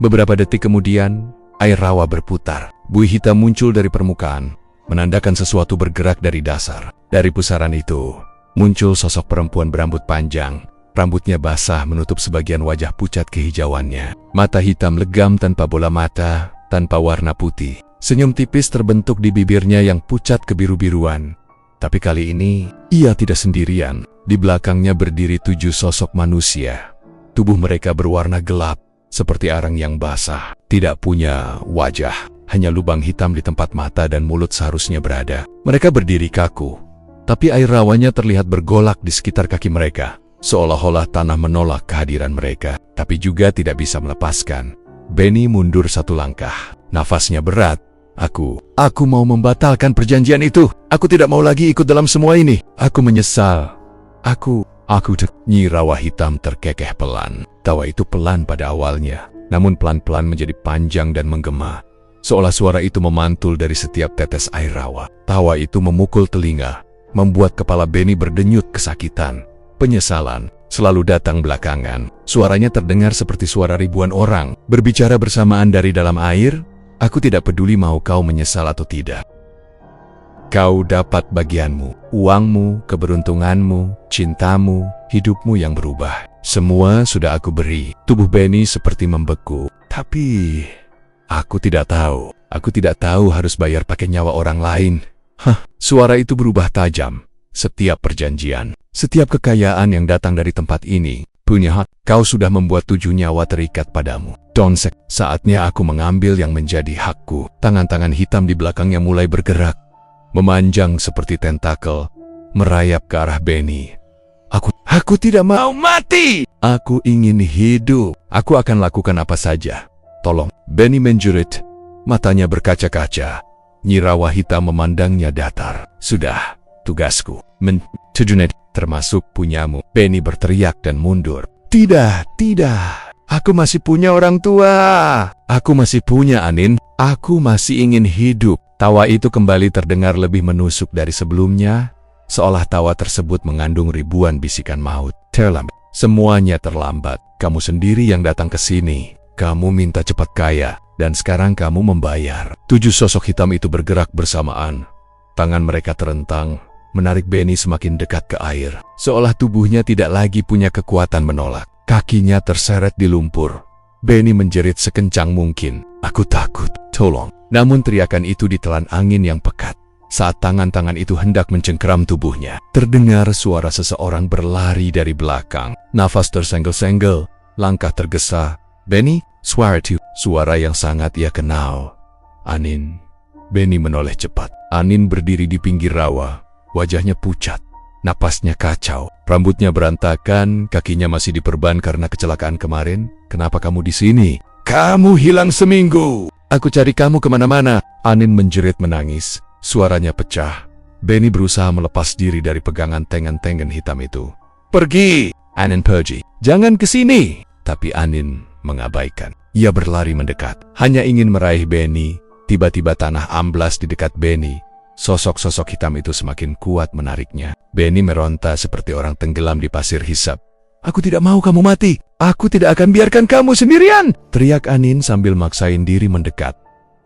Beberapa detik kemudian, air rawa berputar. Buih hitam muncul dari permukaan, menandakan sesuatu bergerak dari dasar. Dari pusaran itu, muncul sosok perempuan berambut panjang. Rambutnya basah menutup sebagian wajah pucat kehijauannya. Mata hitam legam tanpa bola mata, tanpa warna putih. Senyum tipis terbentuk di bibirnya yang pucat kebiru-biruan. Tapi kali ini, ia tidak sendirian. Di belakangnya berdiri 7 sosok manusia. Tubuh mereka berwarna gelap, seperti arang yang basah, tidak punya wajah, hanya lubang hitam di tempat mata dan mulut seharusnya berada. Mereka berdiri kaku, tapi air rawanya terlihat bergolak di sekitar kaki mereka, seolah-olah tanah menolak kehadiran mereka, tapi juga tidak bisa melepaskan. Benny mundur 1 langkah, nafasnya berat. Aku mau membatalkan perjanjian itu. Aku tidak mau lagi ikut dalam semua ini. Aku menyesal. Nyi Rawa Hitam terkekeh pelan. Tawa itu pelan pada awalnya, namun pelan-pelan menjadi panjang dan menggema. Seolah suara itu memantul dari setiap tetes air rawa. Tawa itu memukul telinga, membuat kepala Benny berdenyut kesakitan. Penyesalan selalu datang belakangan. Suaranya terdengar seperti suara ribuan orang, berbicara bersamaan dari dalam air. Aku tidak peduli mau kau menyesal atau tidak. Kau dapat bagianmu, uangmu, keberuntunganmu, cintamu, hidupmu yang berubah. Semua sudah aku beri. Tubuh Benny seperti membeku. Tapi, aku tidak tahu. Aku tidak tahu harus bayar pakai nyawa orang lain. Suara itu berubah tajam. Setiap perjanjian, setiap kekayaan yang datang dari tempat ini, punya hak. Kau sudah membuat 7 nyawa terikat padamu. Donsek, saatnya aku mengambil yang menjadi hakku. Tangan-tangan hitam di belakangnya mulai bergerak, memanjang seperti tentakel, merayap ke arah Benny. Aku tidak mau mati. Aku ingin hidup. Aku akan lakukan apa saja. Tolong. Benny menjerit, matanya berkaca-kaca. Nyi Rawa Hitam memandangnya datar. Sudah, tugasku. Termasuk punyamu. Benny berteriak dan mundur. Tidak. Aku masih punya orang tua. Aku masih punya Anin. Aku masih ingin hidup. Tawa itu kembali terdengar lebih menusuk dari sebelumnya, seolah tawa tersebut mengandung ribuan bisikan maut. Terlambat. Semuanya terlambat. Kamu sendiri yang datang ke sini. Kamu minta cepat kaya, dan sekarang kamu membayar. 7 sosok hitam itu bergerak bersamaan. Tangan mereka terentang, menarik Benny semakin dekat ke air, seolah tubuhnya tidak lagi punya kekuatan menolak. Kakinya terseret di lumpur. Benny menjerit sekencang mungkin. Aku takut. tolong. Namun teriakan itu ditelan angin yang pekat. Saat tangan-tangan itu hendak mencengkeram tubuhnya, terdengar suara seseorang berlari dari belakang. Nafas tersenggel-senggel, langkah tergesa. Benny, suara itu, suara yang sangat ia kenal. Anin. Benny menoleh cepat. Anin berdiri di pinggir rawa, wajahnya pucat, napasnya kacau, rambutnya berantakan, kakinya masih diperban karena kecelakaan kemarin. Kenapa kamu di sini? Kamu hilang seminggu. Aku cari kamu kemana-mana. Anin menjerit menangis, suaranya pecah. Benny berusaha melepas diri dari pegangan tengen-tengen hitam itu. Pergi! Anin pergi. Jangan ke sini. Tapi Anin mengabaikan. Ia berlari mendekat, hanya ingin meraih Benny. Tiba-tiba tanah amblas di dekat Benny. Sosok-sosok hitam itu semakin kuat menariknya. Benny meronta seperti orang tenggelam di pasir hisap. Aku tidak mau kamu mati. Aku tidak akan biarkan kamu sendirian. Teriak Anin sambil maksain diri mendekat.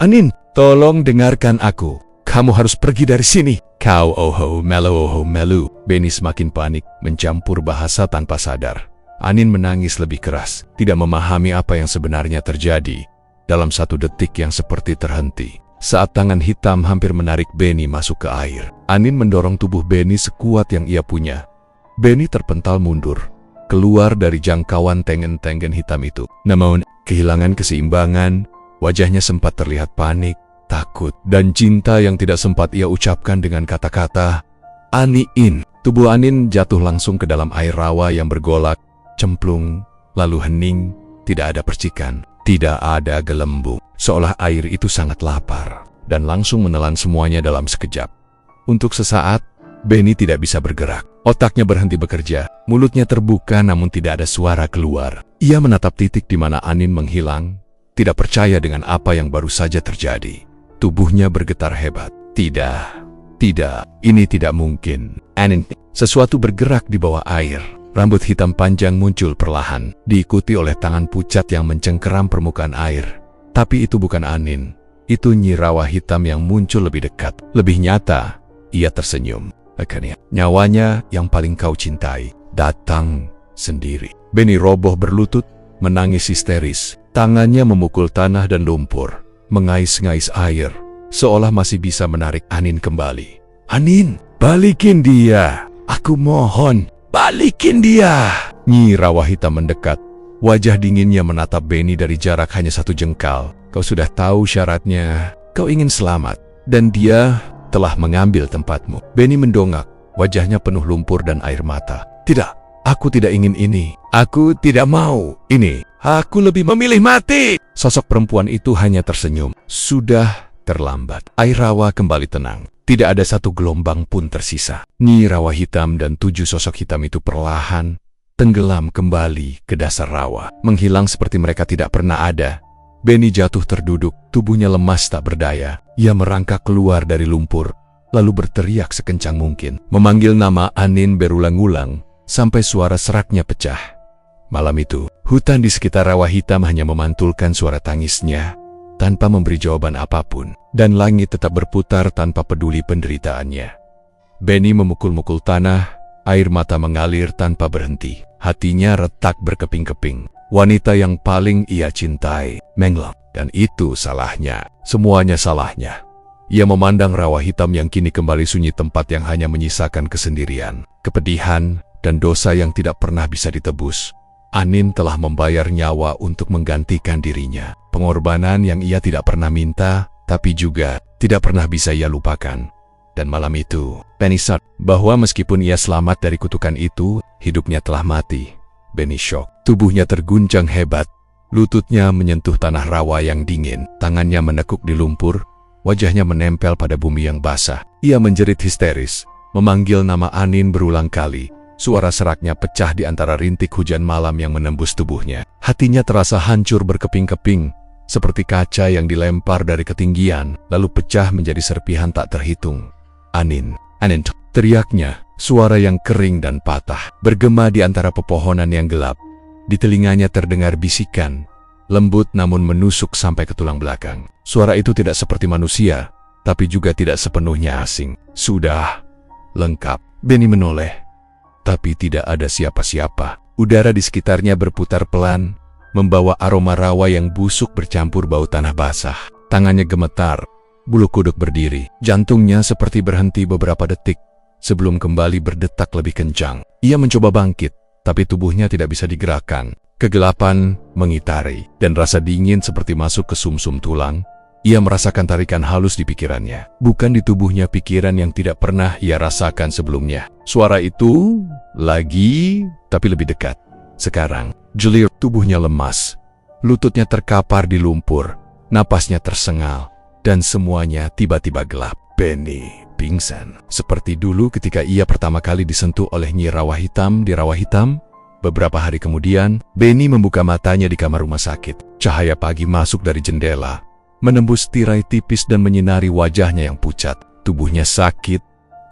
Anin, tolong dengarkan aku. Kamu harus pergi dari sini. Kau oho melu. Benny semakin panik, mencampur bahasa tanpa sadar. Anin menangis lebih keras, tidak memahami apa yang sebenarnya terjadi. Dalam satu detik yang seperti terhenti, saat tangan hitam hampir menarik Benny masuk ke air, Anin mendorong tubuh Benny sekuat yang ia punya. Benny terpental mundur, keluar dari jangkauan tengen-tengen hitam itu. Namun, kehilangan keseimbangan, wajahnya sempat terlihat panik, takut, dan cinta yang tidak sempat ia ucapkan dengan kata-kata. Anin. Tubuh Anin jatuh langsung ke dalam air rawa yang bergolak, cemplung, lalu hening, tidak ada percikan. Tidak ada gelembung, seolah air itu sangat lapar, dan langsung menelan semuanya dalam sekejap. Untuk sesaat, Benny tidak bisa bergerak. Otaknya berhenti bekerja, mulutnya terbuka namun tidak ada suara keluar. Ia menatap titik di mana Anin menghilang, tidak percaya dengan apa yang baru saja terjadi. Tubuhnya bergetar hebat. Tidak, ini tidak mungkin. Anin, sesuatu bergerak di bawah air. Rambut hitam panjang muncul perlahan, diikuti oleh tangan pucat yang mencengkeram permukaan air. Tapi itu bukan Anin, itu Nyi Rawa hitam yang muncul lebih dekat, lebih nyata. Ia tersenyum. Akhirnya, nyawanya yang paling kau cintai, datang sendiri. Benny roboh berlutut, menangis histeris. Tangannya memukul tanah dan lumpur, mengais-ngais air, seolah masih bisa menarik Anin kembali. Anin, balikin dia, aku mohon. Balikin dia! Nyi Rawa hitam mendekat. Wajah dinginnya menatap Benny dari jarak hanya 1 jengkal. Kau sudah tahu syaratnya. Kau ingin selamat. Dan dia telah mengambil tempatmu. Benny mendongak. Wajahnya penuh lumpur dan air mata. Tidak, aku tidak ingin ini. Aku tidak mau ini. Aku lebih memilih mati. Sosok perempuan itu hanya tersenyum. Sudah terlambat. Air rawa kembali tenang. Tidak ada satu gelombang pun tersisa. Nyi Rawa hitam dan 7 sosok hitam itu perlahan tenggelam kembali ke dasar rawa, menghilang seperti mereka tidak pernah ada. Benny jatuh terduduk, tubuhnya lemas tak berdaya. Ia merangkak keluar dari lumpur, lalu berteriak sekencang mungkin, memanggil nama Anin berulang-ulang sampai suara seraknya pecah. Malam itu, hutan di sekitar rawa hitam hanya memantulkan suara tangisnya tanpa memberi jawaban apapun, dan langit tetap berputar tanpa peduli penderitaannya. Benny memukul-mukul tanah, air mata mengalir tanpa berhenti. Hatinya retak berkeping-keping. Wanita yang paling ia cintai, menggelam, dan itu salahnya. Semuanya salahnya. Ia memandang rawa hitam yang kini kembali sunyi, tempat yang hanya menyisakan kesendirian, kepedihan, dan dosa yang tidak pernah bisa ditebus. Anin telah membayar nyawa untuk menggantikan dirinya. Pengorbanan yang ia tidak pernah minta, tapi juga tidak pernah bisa ia lupakan. Dan malam itu, Benny sadar bahwa meskipun ia selamat dari kutukan itu, hidupnya telah mati. Benny shock. Tubuhnya terguncang hebat. Lututnya menyentuh tanah rawa yang dingin. Tangannya menekuk di lumpur. Wajahnya menempel pada bumi yang basah. Ia menjerit histeris, memanggil nama Anin berulang kali. Suara seraknya pecah di antara rintik hujan malam yang menembus tubuhnya. Hatinya terasa hancur berkeping-keping, seperti kaca yang dilempar dari ketinggian, lalu pecah menjadi serpihan tak terhitung. Anin, Anin, teriaknya, suara yang kering dan patah, bergema di antara pepohonan yang gelap. Di telinganya terdengar bisikan, lembut namun menusuk sampai ke tulang belakang. Suara itu tidak seperti manusia, tapi juga tidak sepenuhnya asing. Sudah lengkap. Benny menoleh. Tapi tidak ada siapa-siapa. Udara di sekitarnya berputar pelan, membawa aroma rawa yang busuk bercampur bau tanah basah. Tangannya gemetar, bulu kuduk berdiri. Jantungnya seperti berhenti beberapa detik sebelum kembali berdetak lebih kencang. Ia mencoba bangkit, tapi tubuhnya tidak bisa digerakkan. Kegelapan mengitari, dan rasa dingin seperti masuk ke sumsum tulang. Ia merasakan tarikan halus di pikirannya. Bukan di tubuhnya, pikiran yang tidak pernah ia rasakan sebelumnya. Suara itu lagi, tapi lebih dekat. Sekarang, Julia tubuhnya lemas. Lututnya terkapar di lumpur. Napasnya tersengal. Dan semuanya tiba-tiba gelap. Benny pingsan. Seperti dulu ketika ia pertama kali disentuh oleh Nyi Rawa Hitam di Rawa Hitam. Beberapa hari kemudian, Benny membuka matanya di kamar rumah sakit. Cahaya pagi masuk dari jendela, menembus tirai tipis dan menyinari wajahnya yang pucat. Tubuhnya sakit,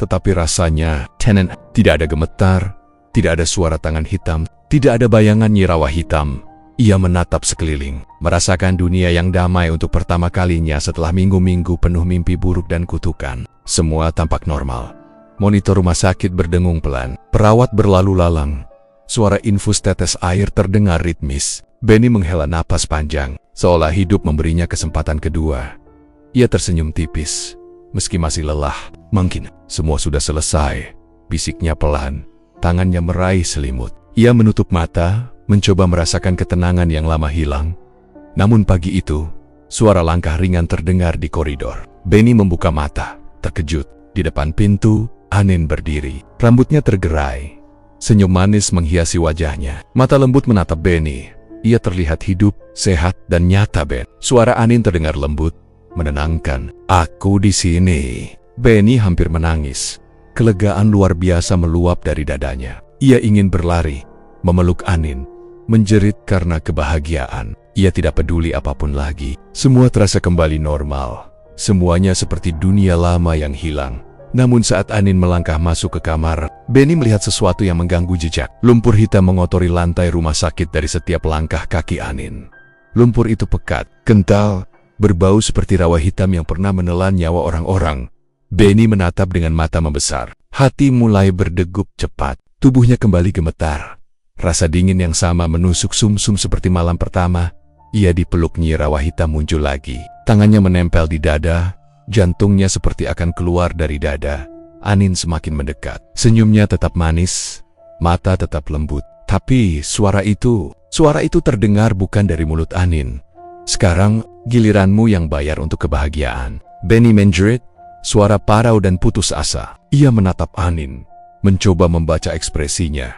tetapi rasanya tenang. Tidak ada gemetar, tidak ada suara tangan hitam, tidak ada bayangan Nyi Rawa Hitam. Ia menatap sekeliling, merasakan dunia yang damai untuk pertama kalinya setelah minggu-minggu penuh mimpi buruk dan kutukan. Semua tampak normal. Monitor rumah sakit berdengung pelan. Perawat berlalu lalang. Suara infus tetes air terdengar ritmis. Benny menghela napas panjang, seolah hidup memberinya kesempatan kedua. Ia tersenyum tipis, meski masih lelah. Mungkin semua sudah selesai, bisiknya pelan. Tangannya meraih selimut. Ia menutup mata, mencoba merasakan ketenangan yang lama hilang. Namun pagi itu, suara langkah ringan terdengar di koridor. Benny membuka mata, terkejut. Di depan pintu, Anin berdiri. Rambutnya tergerai. Senyum manis menghiasi wajahnya. Mata lembut menatap Benny. Ia terlihat hidup, sehat, dan nyata, Ben. Suara Anin terdengar lembut, menenangkan. Aku di sini. Benny hampir menangis. Kelegaan luar biasa meluap dari dadanya. Ia ingin berlari, memeluk Anin, menjerit karena kebahagiaan. Ia tidak peduli apapun lagi. Semua terasa kembali normal. Semuanya seperti dunia lama yang hilang. Namun saat Anin melangkah masuk ke kamar, Benny melihat sesuatu yang mengganggu jejak. Lumpur hitam mengotori lantai rumah sakit dari setiap langkah kaki Anin. Lumpur itu pekat, kental, berbau seperti rawa hitam yang pernah menelan nyawa orang-orang. Benny menatap dengan mata membesar. Hati mulai berdegup cepat. Tubuhnya kembali gemetar. Rasa dingin yang sama menusuk sumsum seperti malam pertama. Ia dipeluk Nyi Rawa Hitam muncul lagi. Tangannya menempel di dada. Jantungnya seperti akan keluar dari dada. Anin semakin mendekat. Senyumnya tetap manis, mata tetap lembut. Tapi suara itu terdengar bukan dari mulut Anin. Sekarang giliranmu yang bayar untuk kebahagiaan. Benny menjerit, suara parau dan putus asa. Ia menatap Anin, mencoba membaca ekspresinya,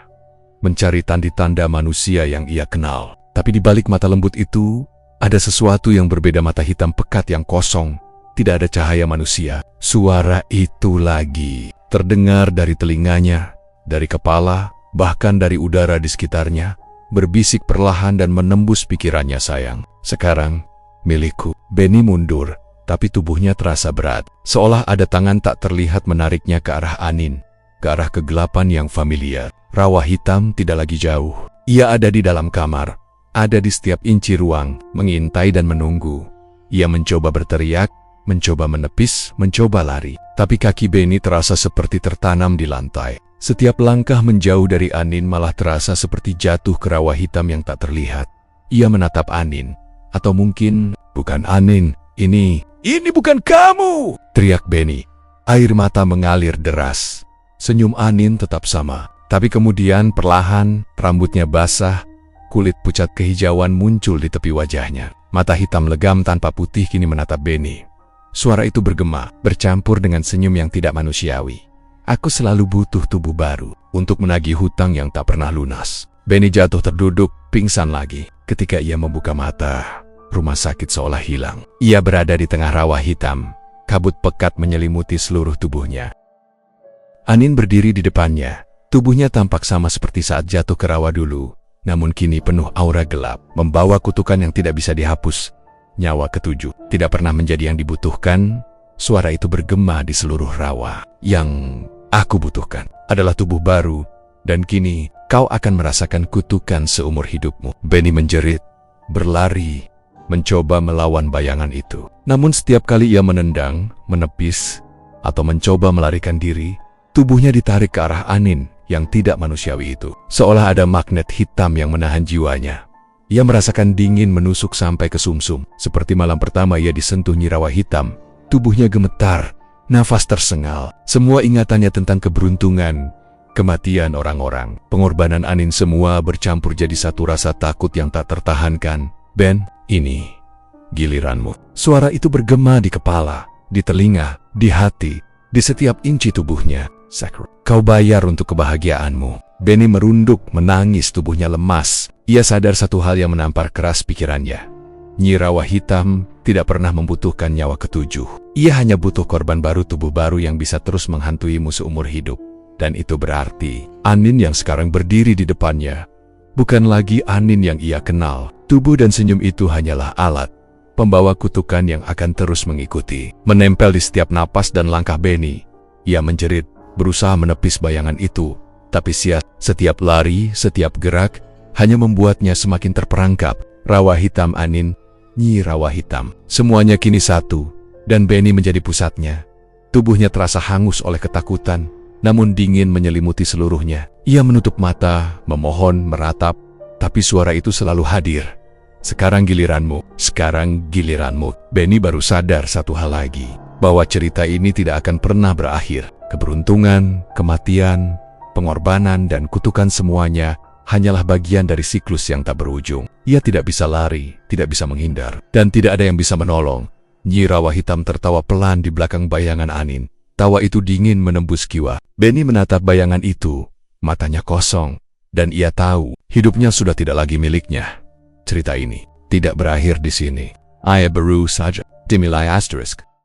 mencari tanda-tanda manusia yang ia kenal. Tapi di balik mata lembut itu, ada sesuatu yang berbeda. Mata hitam pekat yang kosong. Tidak ada cahaya manusia. Suara itu lagi terdengar dari telinganya, dari kepala, bahkan dari udara di sekitarnya, berbisik perlahan dan menembus pikirannya. Sayang, sekarang milikku. Benny mundur, tapi tubuhnya terasa berat. Seolah ada tangan tak terlihat menariknya ke arah Anin, ke arah kegelapan yang familiar. Rawa hitam tidak lagi jauh. Ia ada di dalam kamar, ada di setiap inci ruang, mengintai dan menunggu. Ia mencoba berteriak, mencoba menepis, mencoba lari. Tapi kaki Benny terasa seperti tertanam di lantai. Setiap langkah menjauh dari Anin malah terasa seperti jatuh ke rawa hitam yang tak terlihat. Ia menatap Anin. Atau mungkin, bukan Anin, ini bukan kamu! Teriak Benny. Air mata mengalir deras. Senyum Anin tetap sama. Tapi kemudian perlahan, rambutnya basah, kulit pucat kehijauan muncul di tepi wajahnya. Mata hitam legam tanpa putih kini menatap Benny. Suara itu bergema, bercampur dengan senyum yang tidak manusiawi. Aku selalu butuh tubuh baru untuk menagih hutang yang tak pernah lunas. Benny jatuh terduduk, pingsan lagi. Ketika ia membuka mata, rumah sakit seolah hilang. Ia berada di tengah rawa hitam. Kabut pekat menyelimuti seluruh tubuhnya. Anin berdiri di depannya. Tubuhnya tampak sama seperti saat jatuh ke rawa dulu. Namun kini penuh aura gelap, membawa kutukan yang tidak bisa dihapus. Nyawa ketujuh tidak pernah menjadi yang dibutuhkan. Suara itu bergema di seluruh rawa. Yang aku butuhkan adalah tubuh baru, dan kini kau akan merasakan kutukan seumur hidupmu. Benny menjerit, berlari, mencoba melawan bayangan itu. Namun setiap kali ia menendang, menepis, atau mencoba melarikan diri, tubuhnya ditarik ke arah Anin yang tidak manusiawi itu. Seolah ada magnet hitam yang menahan jiwanya. Ia merasakan dingin menusuk sampai ke sumsum. Seperti malam pertama ia disentuh Nyi Rawa Hitam. Tubuhnya gemetar, nafas tersengal. Semua ingatannya tentang keberuntungan, kematian orang-orang, pengorbanan Anin semua bercampur jadi satu rasa takut yang tak tertahankan. Ben, ini giliranmu. Suara itu bergema di kepala, di telinga, di hati, di setiap inci tubuhnya. Kau bayar untuk kebahagiaanmu. Benny merunduk, menangis, tubuhnya lemas. Ia sadar satu hal yang menampar keras pikirannya. Nyi Rawa Hitam tidak pernah membutuhkan nyawa ketujuh. Ia hanya butuh korban baru, tubuh baru yang bisa terus menghantuimu seumur hidup. Dan itu berarti Anin yang sekarang berdiri di depannya bukan lagi Anin yang ia kenal. Tubuh dan senyum itu hanyalah alat pembawa kutukan yang akan terus mengikuti, menempel di setiap napas dan langkah Benny. Ia menjerit, berusaha menepis bayangan itu, tapi setiap lari, setiap gerak hanya membuatnya semakin terperangkap. Rawa Hitam Anin, Nyi Rawa Hitam, semuanya kini satu, dan Benny menjadi pusatnya. Tubuhnya terasa hangus oleh ketakutan, namun dingin menyelimuti seluruhnya. Ia menutup mata, memohon, meratap, tapi suara itu selalu hadir. Sekarang giliranmu, sekarang giliranmu. Benny baru sadar satu hal lagi, bahwa cerita ini tidak akan pernah berakhir. Keberuntungan, kematian, pengorbanan, dan kutukan semuanya hanyalah bagian dari siklus yang tak berujung. Ia tidak bisa lari, tidak bisa menghindar, dan tidak ada yang bisa menolong. Nyi Rawa Hitam tertawa pelan di belakang bayangan Anin. Tawa itu dingin menembus jiwa. Benny menatap bayangan itu, matanya kosong, dan ia tahu hidupnya sudah tidak lagi miliknya. Cerita ini tidak berakhir di sini. Ia baru saja dimulai ***.